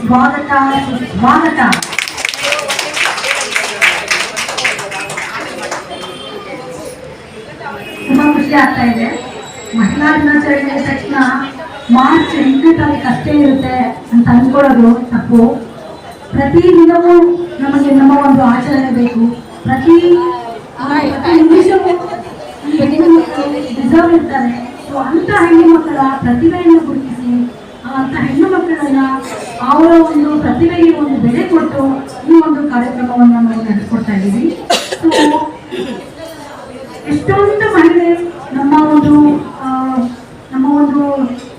ಸ್ವಾಗತ ಸುಸ್ವಾಗತ. ತುಂಬಾ ಖುಷಿ ಆಗ್ತಾ ಇದೆ. ಮಹಿಳಾ ದಿನಾಚರಣೆ ಅಂದ ತಕ್ಷಣ ಮಾರ್ಚ್ 8ನೇ ತಾರೀಕು ಅಷ್ಟೇ ಇರುತ್ತೆ ಅಂತ ಅಂದ್ಕೊಳ್ಳೋದು ತಪ್ಪು. ಪ್ರತಿ ದಿನವೂ ನಮಗೆ ನಮ್ಮ ಒಂದು ಆಚರಣೆ ಬೇಕು. ಪ್ರತಿ ನಿಮಿಷವೂ ರಿಸರ್ವ್ ಇರ್ತಾರೆ. ಸೊ ಅಂತ ಹೆಣ್ಣು ಮಕ್ಕಳ ಪ್ರತಿಭೆಯನ್ನು ಗುರುತಿಸಿ ಅಂತ ಹೆಣ್ಣು ಮಕ್ಕಳನ್ನ ಅವರ ಒಂದು ಪ್ರತಿಭೆಗೆ ಒಂದು ಬೆಲೆ ಕೊಟ್ಟು ಈ ಒಂದು ಕಾರ್ಯಕ್ರಮವನ್ನು ನಾವು ನಡೆಸ್ಕೊಡ್ತಾ ಇದ್ದೀವಿ. ಸೊ ಎಷ್ಟೊಂದು ಮಹಿಳೆ ನಮ್ಮ ಒಂದು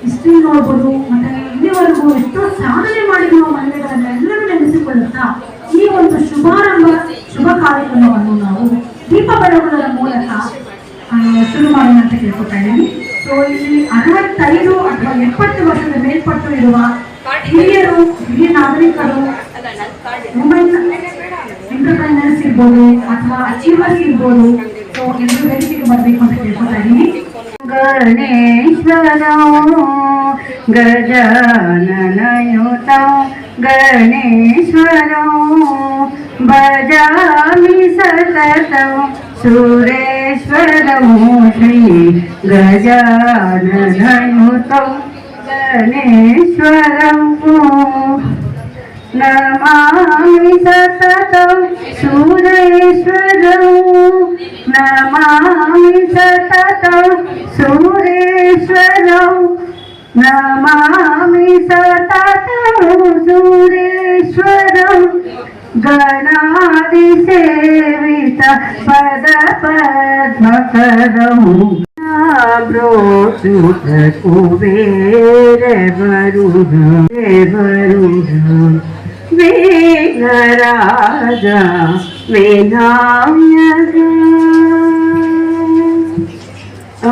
ಹಿಸ್ಟ್ರಿ ನೋಡ್ಬೋದು. ಮತ್ತೆ ಇಲ್ಲಿವರೆಗೂ ಎಷ್ಟೋ ಸಾಧನೆ ಮಾಡಿರುವ ಮಹಿಳೆಗಳನ್ನೆಲ್ಲರೂ ನೆನೆಸಿಕೊಳ್ಳುತ್ತಾ ಈ ಒಂದು ಶುಭ ಕಾರ್ಯಕ್ರಮವನ್ನು ನಾವು ದೀಪ ಬೆಳಗುವುದರ ಮೂಲಕ ಶುರು ಮಾಡೋಣ ಅಂತ ಕೇಳ್ಕೊತಾ ಇದ್ದೀನಿ. ಸೊ ಇಲ್ಲಿ 65 ಅಥವಾ 70 ವರ್ಷದ ಮೇಲ್ಪಟ್ಟು ಇರುವ ಹಿರಿಯ ನಾಗರಿಕರು, ವುಮೆನ್ ಎಂಟರ್ಪ್ರೈನರ್ಸ್ ಇರ್ಬೋದು ಅಥವಾ ಅಚೀವರ್ಸ್ ಇರ್ಬೋದು, ಸೊ ಎಲ್ಲರೂ ವೇದಿಕೆಗೆ ಬರಬೇಕು ಅಂತ ಕೇಳ್ಕೊತಾ ಇದ್ದೀನಿ. ಗಣೇಶ್ವರ ಗಜಾನನಯುತ ಗಣೇಶ್ವರ ಭಜಾಮಿ ಸತತ ಸುರೇಶ್ವರಂ ಶ್ರೀ ಗಜಾನನಯುತ ಗಣೇಶ್ವರಂ ನಮಾಮಿ ಸತತಂ ಸುರೇಶ್ವರಂ ನಮಾಮಿ ಸತತಂ ಸುರೇಶ್ವರಂ ನಮಾಮಿ ಸತತಂ ಸುರೇಶ್ವರಂ ಗಣಾದಿ ಸೇವಿತ ಪದ ಪದ್ಮಕರಂ ಬ್ರೋಚುತ ಕುಬೇರ ವರುಣ ವಿಘ್ನರಾಜ ವಿನಾಯಕ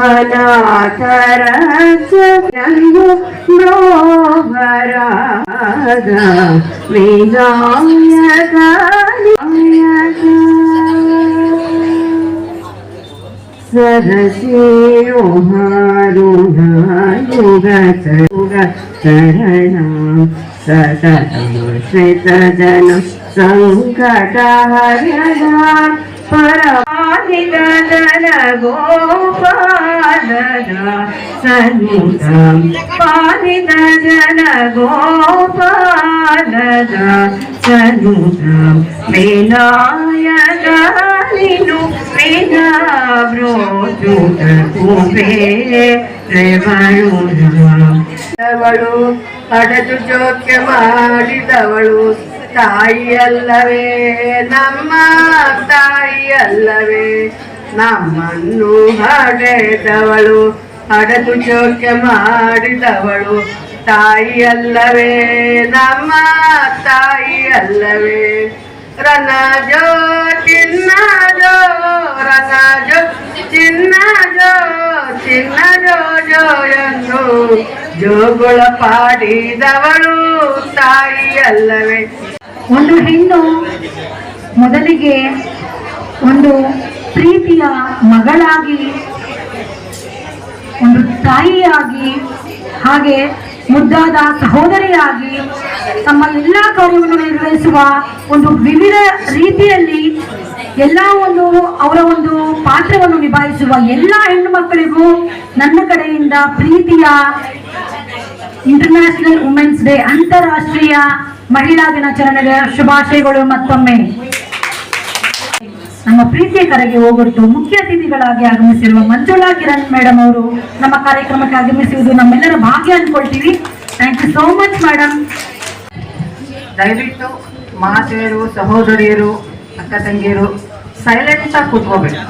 ಅನಾಥರಂದು ನೋವರಾಗ ವಿನಾಯಕ ಸರಸಿರೋಹಾರುಣ ಯುಗ ಚರಣ ಸತತಂ ಶ್ರಿತಜನ ಸಂಕಟಹರಣ ಪರಮಾಧಿಕ ಜನ ಗೋಪಾಲನ ಸನ್ನಿಧಂ ಪಾಲಿತ ಜನ ಗೋಪಾಲನ ಸನ್ನಿಧಂ ವಿನಾಯಕ ನೀನು ವಿನಾವ್ರೋಚುತ ಕುಬೇರವಳು ಹಡದು ಜೋಕ್ಯ ಮಾಡಿದವಳು ತಾಯಿಯಲ್ಲವೇ ನಮ್ಮ ತಾಯಿಯಲ್ಲವೇ ನಮ್ಮನ್ನು ಹಡೆದವಳು ಹಡದು ಜೋಕ್ಯ ಮಾಡಿದವಳು ತಾಯಿಯಲ್ಲವೇ ನಮ್ಮ ತಾಯಿಯಲ್ಲವೇ ರನ ಜೋ ಚಿನ್ನ ಜೋ ರನ ಜೋ ಚಿನ್ನ ಜೋ ಚಿನ್ನ ಜೋ ಜೋ ಎಂದು ಜೋಗುಳ ಪಾಡಿದವಳು ತಾಯಿಯಲ್ಲವೇ. ಒಂದು ಹೆಣ್ಣು ಮೊದಲಿಗೆ ಒಂದು ಪ್ರೀತಿಯ ಮಗಳಾಗಿ, ಒಂದು ತಾಯಿಯಾಗಿ, ಹಾಗೆ ಮುದ್ದಾದ ಸಹೋದರಿಯಾಗಿ ತಮ್ಮ ಎಲ್ಲ ಕಾರ್ಯವನ್ನು ನಿರ್ವಹಿಸುವ ಒಂದು ವಿವಿಧ ರೀತಿಯಲ್ಲಿ ಎಲ್ಲ ಅವರ ಒಂದು ಪಾತ್ರವನ್ನು ನಿಭಾಯಿಸುವ ಎಲ್ಲ ಹೆಣ್ಣು ಮಕ್ಕಳಿಗೂ ನನ್ನ ಕಡೆಯಿಂದ ಪ್ರೀತಿಯ ಇಂಟರ್ನ್ಯಾಷನಲ್ ವುಮೆನ್ಸ್ ಡೇ, ಅಂತಾರಾಷ್ಟ್ರೀಯ ಮಹಿಳಾ ದಿನಾಚರಣೆಯ ಶುಭಾಶಯಗಳು. ಮತ್ತೊಮ್ಮೆ ನಮ್ಮ ಪ್ರೀತಿಯ ಕರೆಗೆ ಹೋಗೊಟ್ಟು ಮುಖ್ಯ ಅತಿಥಿಗಳಾಗಿ ಆಗಮಿಸಿರುವ ಮಂಜುಳಾ ಕಿರಣ್ ಮೇಡಮ್ ಅವರು ನಮ್ಮ ಕಾರ್ಯಕ್ರಮಕ್ಕೆ ಆಗಮಿಸುವುದು ನಮ್ಮೆಲ್ಲರ ಭಾಗ್ಯ ಅಂದ್ಕೊಳ್ತೀವಿ. Thank you so much madam. ದಯವಿಟ್ಟು ಮಾತೆಯರು, ಸಹೋದರಿಯರು, ಅಕ್ಕ ತಂಗಿಯರು ಸೈಲೆಂಟ್ ಆಗಿ ಕೂತ್ಕೋಬೇಕು.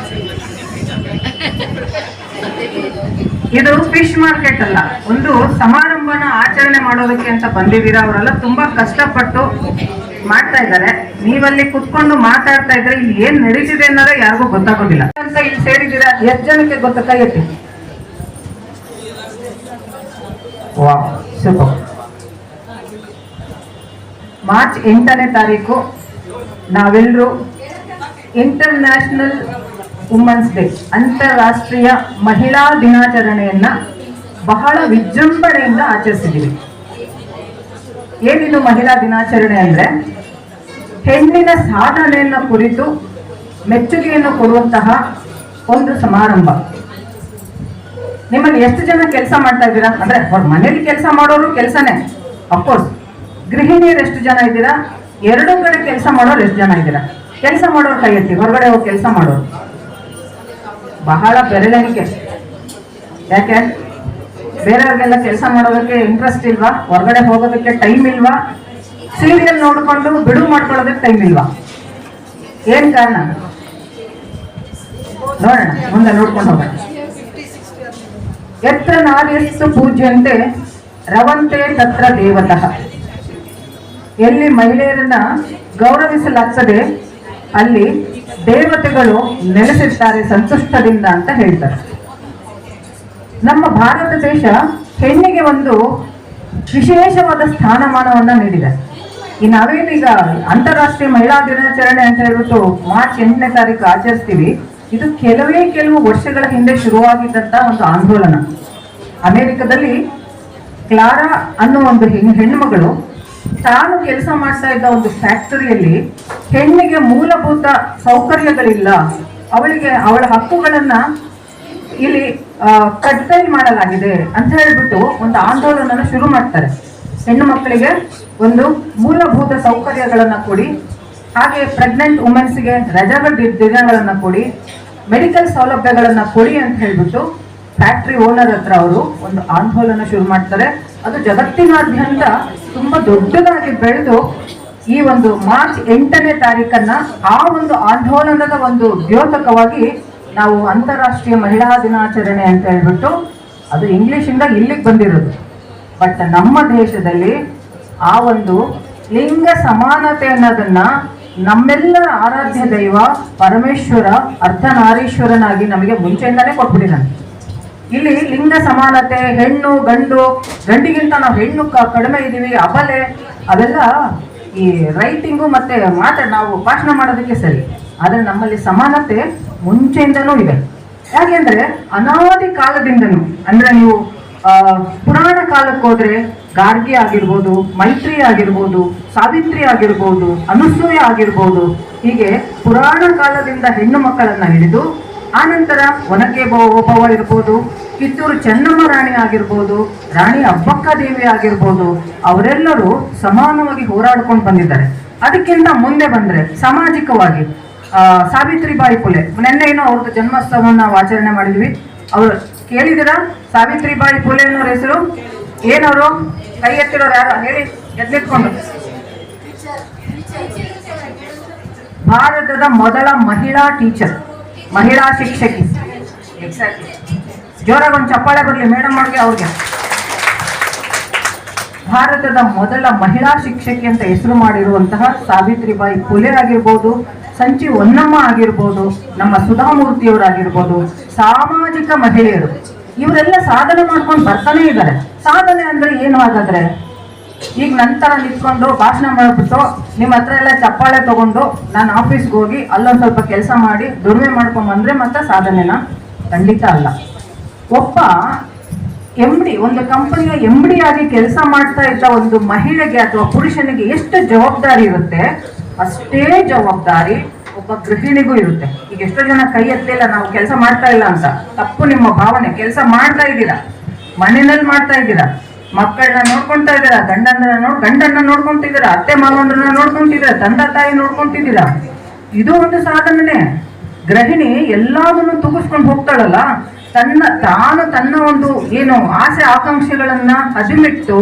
ಇದು ಫಿಶ್ ಮಾರ್ಕೆಟ್ ಅಲ್ಲ, ಒಂದು ಸಮಾರಂಭನ ಆಚರಣೆ ಮಾಡೋದಕ್ಕೆ ಅಂತ ಬಂದಿದ್ದೀರಾ. ಅವರೆಲ್ಲ ತುಂಬಾ ಕಷ್ಟಪಟ್ಟು ಮಾಡ್ತಾ ಇದ್ದಾರೆ. ನೀವಲ್ಲಿ ಕುತ್ಕೊಂಡು ಮಾತಾಡ್ತಾ ಇದ್ರೆ ಇಲ್ಲಿ ಏನ್ ನಡೀತಿದೆ ಅನ್ನೋದೇ ಯಾರಿಗೂ ಗೊತ್ತಾಗೋದಿಲ್ಲ ಅಂತ ಇಲ್ಲಿ ಸೇರಿದ್ದೀರಾ. ಎಷ್ಟು ಜನಕ್ಕೆ ಗೊತ್ತಾಗೈತಿ? ವಾ ಸೂಪರ್. ಮಾರ್ಚ್ 8ನೇ ತಾರೀಕು ನಾವೆಲ್ಲರೂ ಇಂಟರ್ನ್ಯಾಷನಲ್ ವುಮೆನ್ಸ್ ಡೇ, ಅಂತಾರಾಷ್ಟ್ರೀಯ ಮಹಿಳಾ ದಿನಾಚರಣೆಯನ್ನ ಬಹಳ ವಿಜೃಂಭಣೆಯಿಂದ ಆಚರಿಸಿದ್ದೀವಿ. ಏನಿದು ಮಹಿಳಾ ದಿನಾಚರಣೆ ಅಂದ್ರೆ ಹೆಣ್ಣಿನ ಸಾಧನೆಯನ್ನು ಕುರಿತು ಮೆಚ್ಚುಗೆಯನ್ನು ಕೊಡುವಂತಹ ಒಂದು ಸಮಾರಂಭ. ನಿಮ್ಮಲ್ಲಿ ಎಷ್ಟು ಜನ ಕೆಲಸ ಮಾಡ್ತಾ ಇದ್ದೀರಾ? ಅಂದ್ರೆ ಅವ್ರ ಮನೇಲಿ ಕೆಲಸ ಮಾಡೋರು ಕೆಲಸನೇ, ಅಫ್ಕೋರ್ಸ್. ಗೃಹಿಣಿಯರು ಎಷ್ಟು ಜನ ಇದ್ದೀರಾ? ಎರಡು ಕಡೆ ಕೆಲಸ ಮಾಡೋರು ಎಷ್ಟು ಜನ ಇದ್ದೀರಾ? ಕೆಲಸ ಮಾಡೋರು ಕೈ ಎತ್ತಿ. ಹೊರಗಡೆ ಹೋಗಿ ಕೆಲಸ ಮಾಡೋರು ಬಹಳ ಬೆರಳೆಣಿಕೆ. ಯಾಕೆ? ಬೇರೆಯವ್ರಿಗೆಲ್ಲ ಕೆಲಸ ಮಾಡೋದಕ್ಕೆ ಇಂಟ್ರೆಸ್ಟ್ ಇಲ್ವಾ? ಹೊರಗಡೆ ಹೋಗೋದಕ್ಕೆ ಟೈಮ್ ಇಲ್ವಾ? ಸೀರಿಯಲ್ ನೋಡ್ಕೊಂಡು ಬಿಡುವು ಮಾಡ್ಕೊಳ್ಳೋದಕ್ಕೆ ಟೈಮ್ ಇಲ್ವಾ? ಏನ್ ಕಾರಣ? ನೋಡೋಣ, ಮುಂದೆ ನೋಡ್ಕೊಂಡು ಹೋಗೋಣ. ಯತ್ರ ನಾರ್ಯಸ್ತು ಪೂಜ್ಯಂತೆ ರವಂತೆ ತತ್ರ ದೇವತಃ. ಎಲ್ಲಿ ಮಹಿಳೆಯರನ್ನ ಗೌರವಿಸಲಾಗ್ತದೆ ಅಲ್ಲಿ ದೇವತೆಗಳು ನೆಲೆಸಿರ್ತಾರೆ ಸಂತುಷ್ಟದಿಂದ ಅಂತ ಹೇಳ್ತಾರೆ. ನಮ್ಮ ಭಾರತ ದೇಶ ಹೆಣ್ಣಿಗೆ ಒಂದು ವಿಶೇಷವಾದ ಸ್ಥಾನಮಾನವನ್ನ ನೀಡಿದೆ. ಈ ನಾವೇನೀಗ ಅಂತಾರಾಷ್ಟ್ರೀಯ ಮಹಿಳಾ ದಿನಾಚರಣೆ ಅಂತ ಹೇಳ್ಬಿಟ್ಟು ಮಾರ್ಚ್ 8ನೇ ತಾರೀಕು ಆಚರಿಸ್ತೀವಿ. ಇದು ಕೆಲವು ವರ್ಷಗಳ ಹಿಂದೆ ಶುರುವಾಗಿದ್ದಂತ ಒಂದು ಆಂದೋಲನ. ಅಮೆರಿಕದಲ್ಲಿ ಕ್ಲಾರಾ ಅನ್ನೋ ಒಂದು ಹೆಣ್ಣು ಮಗಳು ತಾನು ಕೆಲಸ ಮಾಡ್ತಾ ಇದ್ದ ಒಂದು ಫ್ಯಾಕ್ಟರಿಯಲ್ಲಿ ಹೆಣ್ಣಿಗೆ ಮೂಲಭೂತ ಸೌಕರ್ಯಗಳಿಲ್ಲ, ಅವಳಿಗೆ ಅವಳ ಹಕ್ಕುಗಳನ್ನ ಇಲ್ಲಿ ಕಡ್ಡಾಯ ಮಾಡಲಾಗಿದೆ ಅಂತ ಹೇಳ್ಬಿಟ್ಟು ಒಂದು ಆಂದೋಲನ ಶುರು ಮಾಡ್ತಾರೆ. ಹೆಣ್ಣು ಮಕ್ಕಳಿಗೆ ಒಂದು ಮೂಲಭೂತ ಸೌಕರ್ಯಗಳನ್ನ ಕೊಡಿ, ಹಾಗೆ ಪ್ರೆಗ್ನೆಂಟ್ ವುಮೆನ್ಸ್ಗೆ ರಜಾಗಳ ದಿನಗಳನ್ನ ಕೊಡಿ, ಮೆಡಿಕಲ್ ಸೌಲಭ್ಯಗಳನ್ನ ಕೊಡಿ ಅಂತ ಹೇಳ್ಬಿಟ್ಟು ಫ್ಯಾಕ್ಟರಿ ಓನರ್ ಹತ್ರ ಅವರು ಒಂದು ಆಂದೋಲನ ಶುರು ಮಾಡ್ತಾರೆ. ಅದು ಜಗತ್ತಿನಾದ್ಯಂತ ತುಂಬಾ ದೊಡ್ಡದಾಗಿ ಬೆಳೆದು ಈ ಒಂದು ಮಾರ್ಚ್ 8ನೇ ತಾರೀಕನ್ನ ಆ ಒಂದು ಆಂದೋಲನದ ಒಂದು ದ್ಯೋತಕವಾಗಿ ನಾವು ಅಂತಾರಾಷ್ಟ್ರೀಯ ಮಹಿಳಾ ದಿನಾಚರಣೆ ಅಂತ ಹೇಳ್ಬಿಟ್ಟು, ಅದು ಇಂಗ್ಲಿಷಿಂದ ಇಲ್ಲಿಗೆ ಬಂದಿರೋದು. ಬಟ್ ನಮ್ಮ ದೇಶದಲ್ಲಿ ಆ ಒಂದು ಲಿಂಗ ಸಮಾನತೆ ಅನ್ನೋದನ್ನ ನಮ್ಮೆಲ್ಲರ ಆರಾಧ್ಯ ದೈವ ಪರಮೇಶ್ವರ ಅರ್ಧನಾರೀಶ್ವರನಾಗಿ ನಮಗೆ ಮುಂಚೆಯಿಂದಾನೇ ಕೊಟ್ಬಿಟ್ಟಿದ್ದಾನೆ. ಇಲ್ಲಿ ಲಿಂಗ ಸಮಾನತೆ, ಹೆಣ್ಣು ಗಂಡು, ಗಂಡಿಗಿಂತ ನಾವು ಹೆಣ್ಣು ಕಡಿಮೆ ಇದೀವಿ, ಅಬಲೆ, ಅವೆಲ್ಲ ಈ ರೈಟಿಂಗು ಮತ್ತೆ ನಾವು ಭಾಷಣ ಮಾಡೋದಕ್ಕೆ ಸರಿ. ಆದ್ರೆ ನಮ್ಮಲ್ಲಿ ಸಮಾನತೆ ಮುಂಚೆಯಿಂದನೂ ಇದೆ. ಯಾಕೆಂದ್ರೆ ಅನಾದಿ ಕಾಲದಿಂದನೂ, ಅಂದ್ರೆ ನೀವು ಪುರಾಣ ಕಾಲಕ್ಕೆ ಹೋದ್ರೆ ಗಾರ್ಗಿ ಆಗಿರ್ಬೋದು, ಮೈತ್ರಿ ಆಗಿರ್ಬೋದು, ಸಾವಿತ್ರಿ ಆಗಿರ್ಬೋದು, ಅನುಸೂಯ ಆಗಿರ್ಬೋದು, ಹೀಗೆ ಪುರಾಣ ಕಾಲದಿಂದ ಹೆಣ್ಣು ಮಕ್ಕಳನ್ನ ಹಿಡಿದು ಆನಂತರ ಒನಕೆ ಓಬವ್ವ ಇರ್ಬೋದು, ಕಿತ್ತೂರು ಚೆನ್ನಮ್ಮ ರಾಣಿ ಆಗಿರ್ಬೋದು, ರಾಣಿ ಅಬ್ಬಕ್ಕ ದೇವಿ ಆಗಿರ್ಬೋದು, ಅವರೆಲ್ಲರೂ ಸಮಾನವಾಗಿ ಹೋರಾಡ್ಕೊಂಡು ಬಂದಿದ್ದಾರೆ. ಅದಕ್ಕಿಂತ ಮುಂದೆ ಬಂದ್ರೆ ಸಾಮಾಜಿಕವಾಗಿ ಸಾವಿತ್ರಿಬಾಯಿ ಫುಲೆ, ನೆನ್ನೆ ಏನೋ ಅವ್ರದ್ದು ಜನ್ಮೋತ್ಸವವನ್ನು ನಾವು ಆಚರಣೆ ಮಾಡಿದ್ವಿ. ಅವ್ರು ಕೇಳಿದಿರಾ? ಸಾವಿತ್ರಿಬಾಯಿ ಫುಲೆ ಅನ್ನೋರ ಹೆಸರು ಏನವರು? ಕೈ ಎತ್ತಿರೋರು ಯಾರು ಹೇಳಿ, ಎದ್ದಿಟ್ಕೊಂಡು. ಭಾರತದ ಮೊದಲ ಮಹಿಳಾ ಟೀಚರ್, ಮಹಿಳಾ ಶಿಕ್ಷಕಿ. ಎಕ್ಸಾಕ್ಟ್ಲಿ. ಜೋರಾಗಿ ಒಂದು ಚಪ್ಪಾಳೆ ಬರಲಿ ಮೇಡಮ್ ಅವ್ರಿಗೆ. ಅವ್ರಿಗೆ ಭಾರತದ ಮೊದಲ ಮಹಿಳಾ ಶಿಕ್ಷಕಿ ಅಂತ ಹೆಸರು ಮಾಡಿರುವಂತಹ ಸಾವಿತ್ರಿಬಾಯಿ ಫುಲೆ ಆಗಿರ್ಬೋದು, ಸಂಚಿ ಹೊನ್ನಮ್ಮ ಆಗಿರ್ಬೋದು, ನಮ್ಮ ಸುಧಾಮೂರ್ತಿಯವರಾಗಿರ್ಬೋದು, ಸಾಮಾಜಿಕ ಮಹಿಳೆಯರು, ಇವರೆಲ್ಲ ಸಾಧನೆ ಮಾಡ್ಕೊಂಡು ಬರ್ತಾನೆ ಇದ್ದಾರೆ. ಸಾಧನೆ ಅಂದ್ರೆ ಏನು? ಹಾಗಾದ್ರೆ ಈಗ ನಂತರ ನಿಂತ್ಕೊಂಡು ಭಾಷಣ ಮಾಡ್ಬಿಟ್ಟು ನಿಮ್ಮ ಹತ್ರ ಎಲ್ಲ ಚಪ್ಪಾಳೆ ತಗೊಂಡು ನಾನು ಆಫೀಸ್ಗೆ ಹೋಗಿ ಅಲ್ಲೊಂದು ಸ್ವಲ್ಪ ಕೆಲಸ ಮಾಡಿ ದುಡಿಮೆ ಮಾಡ್ಕೊಂಡ್ ಬಂದ್ರೆ ಮತ್ತೆ ಸಾಧನೆನ? ಖಂಡಿತ ಅಲ್ಲ. ಒಬ್ಬ MD, ಒಂದು ಕಂಪನಿಯ MD ಆಗಿ ಕೆಲಸ ಮಾಡ್ತಾ ಇದ್ದ ಒಂದು ಮಹಿಳೆಗೆ ಅಥವಾ ಪುರುಷನಿಗೆ ಎಷ್ಟು ಜವಾಬ್ದಾರಿ ಇರುತ್ತೆ, ಅಷ್ಟೇ ಜವಾಬ್ದಾರಿ ಒಬ್ಬ ಗೃಹಿಣಿಗೂ ಇರುತ್ತೆ. ಈಗ ಎಷ್ಟೋ ಜನ ಕೈ ಎತ್ತಿಲ್ಲ, ನಾವು ಕೆಲಸ ಮಾಡ್ತಾ ಇಲ್ಲ ಅಂತ. ತಪ್ಪು ನಿಮ್ಮ ಭಾವನೆ. ಕೆಲಸ ಮಾಡ್ತಾ ಇದ್ದೀರಾ, ಮನೆಯಲ್ಲಿ ಮಾಡ್ತಾ ಇದ್ದೀರಾ, ಮಕ್ಕಳನ್ನ ನೋಡ್ಕೊಂತಾ ಇದ್ದೀರಾ, ಗಂಡನ್ನ ನೋಡ್ಕೊಂತಿದ್ದೀರಾ, ಅತ್ತೆ ಮಾವನನ್ನ ನೋಡ್ಕೊಂತಿದ್ದೀರಾ, ತಂದೆ ತಾಯಿ ನೋಡ್ಕೊಂತಿದ್ದೀರಾ. ಇದು ಒಂದು ಸಾಧನೆ. ಗೃಹಿಣಿ ಎಲ್ಲದನ್ನು ತೂಗಿಸ್ಕೊಂಡು ಹೋಗ್ತಾಳಲ್ಲ, ತನ್ನ ಒಂದು ಏನು ಆಸೆ ಆಕಾಂಕ್ಷೆಗಳನ್ನ ಅದಿಮಿಟ್ಟು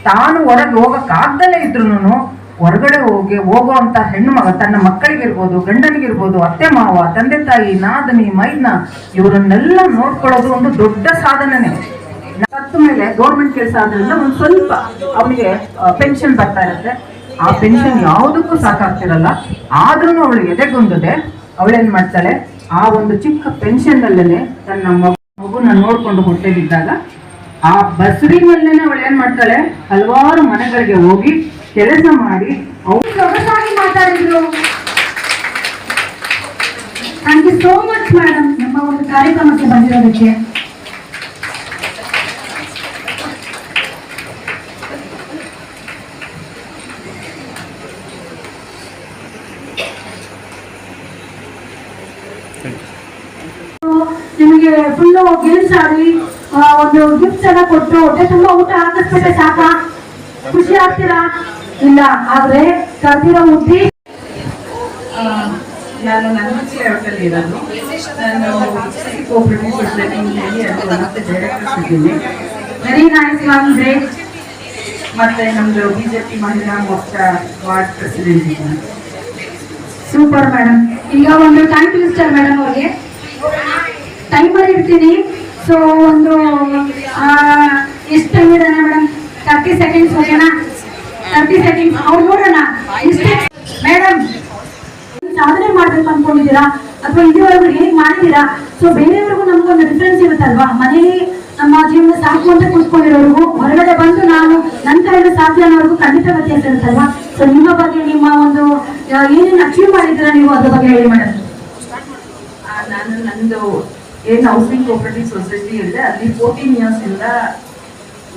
ತಾನು ಹೊರಗೆ ಹೋಗಕ್ಕಾಗ್ದಲೇ ಇದ್ರು ಹೊರಗಡೆ ಹೋಗುವಂತ ಹೆಣ್ಣು ಮಗ ತನ್ನ ಮಕ್ಕಳಿಗಿರ್ಬೋದು, ಗಂಡನಿಗಿರ್ಬೋದು, ಅತ್ತೆ ಮಾವ, ತಂದೆ ತಾಯಿ, ನಾದನಿ, ಮೈದ್ನ, ಇವರನ್ನೆಲ್ಲ ನೋಡ್ಕೊಳ್ಳೋದು ಒಂದು ದೊಡ್ಡ ಸಾಧನೆನೇ. ಸತ್ತ ಮೇಲೆ ಗೌರ್ಮೆಂಟ್ ಕೆಲಸ ಆದ್ರಿಂದ ಒಂದು ಸ್ವಲ್ಪ ಅವನಿಗೆ ಪೆನ್ಷನ್ ಬರ್ತಾ ಇರುತ್ತೆ. ಆ ಪೆನ್ಷನ್ ಯಾವುದಕ್ಕೂ ಸಾಕಾಗ್ತಿರಲ್ಲ. ಆದ್ರೂ ಅವಳು ಎದೆಗೊಂದದೆ ಅವಳೇನ್ ಮಾಡ್ತಾಳೆ, ಆ ಒಂದು ಚಿಕ್ಕ ಪೆನ್ಷನ್ ಅಲ್ಲೇನೆ ತನ್ನ ಮಗುನ ನೋಡ್ಕೊಂಡು ಹೊಟ್ಟೆಗಿದ್ದಾಗ ಆ ಬಸರಿನಲ್ಲೇನೆ ಅವಳು ಏನ್ ಮಾಡ್ತಾಳೆ, ಹಲವಾರು ಮನೆಗಳಿಗೆ ಹೋಗಿ ಕೆಲಸ ಮಾಡಿ ಅವ್ರು ಸೊಗಸಾಗಿ ಮಾತಾಡಿದ್ರು. Thank you so much madam ನಮ್ಮ ಒಂದು ಕಾರ್ಯಕ್ರಮಕ್ಕೆ ಬಂದಿರೋದಕ್ಕೆ. ಅವರಿಗೆ ಫುಲ್ಲು ಗೇಮ್ಸ್ ಆಡಿ ಒಂದು ಗಿಫ್ಟ್ಸ್ ಎಲ್ಲ ಕೊಟ್ಟು ಹೊಟ್ಟೆ ತುಂಬಾ ಊಟ ಹಾಕಿಸ್ಬಿಟ್ರೆ ಸಾಕ? ಖುಷಿ ಆಗ್ತೀರಾ? ಇಲ್ಲ. ಆದ್ರೆ ಕರ್ದಿರೋ ಉದ್ದಿ ನಾನು ನನ್ನ ಲೇಔಟಲ್ಲಿ ಇರೋದು. ನಾನು ಕೋಆಪರೇಟಿವ್ ಸೊಸೈಟಿ ಹೇಳಿ ಅದು ಮತ್ತೆ ಡೈರೆಕ್ಟರ್ಸ್ ಇದ್ದೀನಿ. Very nice ma'am, great. ಮತ್ತೆ ನಮ್ದು ಬಿಜೆಪಿ ಮಹಿಳಾ ಮೋರ್ಚಾ ವಾರ್ಡ್ ಪ್ರೆಸಿಡೆಂಟ್ ಇದ್ದೀನಿ. Super madam. ಈಗ ಒಂದು ಟೈಮ್ ಲಿಸ್ಟರ್ ಮೇಡಮ್ ಅವ್ರಿಗೆ ಟೈಮರ್ ಇಡ್ತೀನಿ. ಸೊ ಒಂದು ಎಷ್ಟು ಟೈಮ್ ಇಡೋಣ ಮೇಡಮ್? 30 ಸೆಕೆಂಡ್ಸ್ ಓಕೆನಾ? 30 ಸೆಕೆಂಡ್ಸ್. ಅವ್ರು ನೋಡೋಣ ಮೇಡಮ್, ಸಾಧನೆ ಮಾಡ್ಬೇಕು ಅನ್ಕೊಂಡಿದ್ದೀರಾ ಅಥವಾ ಇದುವರೆಗೂ ಹೇಗೆ ಮಾಡಿದ್ದೀರಾ? ಸೊ ಬೇರೆಯವ್ರಿಗೂ ನಮ್ಗೊಂದು ಡಿಫ್ರೆನ್ಸ್ ಇರುತ್ತಲ್ವಾ? ಮನೇಲಿ ನಮ್ಮ ಜೀವನ ಸಾಕು ಅಂತ ಕೂತ್ಕೊಂಡಿರೋರ್ಗು ಹೊರಗಡೆ ಬಂದು ನಾನು ನನ್ನ ಕೈಯಲ್ಲಿ ಸಾಧ್ಯ ಅನ್ನೋರ್ಗು ಖಂಡಿತ ವ್ಯತ್ಯಾಸ ಇರುತ್ತಲ್ವಾ? ಸೊ ನಿಮ್ಮ ಬಗ್ಗೆ, ನಿಮ್ಮ ಒಂದು ಏನೇನು ಅಚೀವ್ ಮಾಡಿದ್ದೀರಾ ನೀವು, ಅದ್ರ ಬಗ್ಗೆ ಹೇಳಿ ಮೇಡಮ್. ನಾನು ನಂದು ಏನು ಹೌಸಿಂಗ್ ಕೋಆಪರೇಟಿವ್ ಸೊಸೈಟಿ ಇದೆ ಅಲ್ಲಿ 14 ಇಯರ್ಸ್ ಇಂದ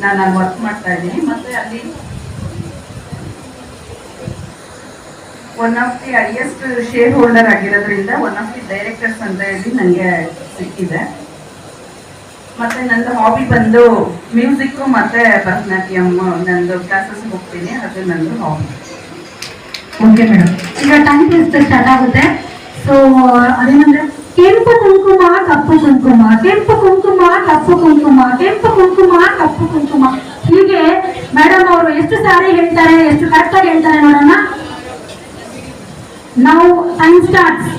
ನಾನು ಅಲ್ಲಿ ವರ್ಕ್ ಮಾಡ್ತಾ ಇದ್ದೀನಿ. ಮತ್ತೆ ಅಲ್ಲಿ one of the highest share holder ಆಗಿರೋದ್ರಿಂದ ಒನ್ ಆಫ್ ದಿ ಡೈರೆಕ್ಟರ್ಸ್ ಅಂತ ಹೇಳಿ ನನಗೆ ಸಿಕ್ಕಿದೆ. ಮತ್ತೆ ನಂದು ಹಾಬಿ ಬಂದು ಮ್ಯೂಸಿಕ್ ಮತ್ತೆ ಭರತನಾಟ್ಯಂ, ನಂದು ಕ್ಲಾಸಸ್ ಹೋಗ್ತೀನಿ, ಅದು ನಂದು ಹಾಬಿ. ಓಕೆ ಮೇಡಮ್, ಈಗ ಟೈಮ್ ಸ್ಟಾರ್ಟ್ ಆಗುತ್ತೆ. ಸೊ ಅದೇನಂದ್ರೆ ಕೆಂಪು ಕುಂಕುಮ ಕಪ್ಪು ಕುಂಕುಮ, ಕೆಂಪು ಕುಂಕುಮ ಕಪ್ಪು ಕುಂಕುಮ, ಕೆಂಪು ಕುಂಕುಮ ಕಪ್ಪು ಕುಂಕುಮ. ಹೀಗೆ ಮೇಡಮ್ ಅವರು ಎಷ್ಟು ಸಾರಿ ಹೇಳ್ತಾರೆ, ಎಷ್ಟು ಕರೆಕ್ಟ್ ಆಗಿ ಹೇಳ್ತಾರೆ ನೋಡೋಣ. ನಾವು ಟೈಮ್ ಸ್ಟಾರ್ಟ್ಸ್.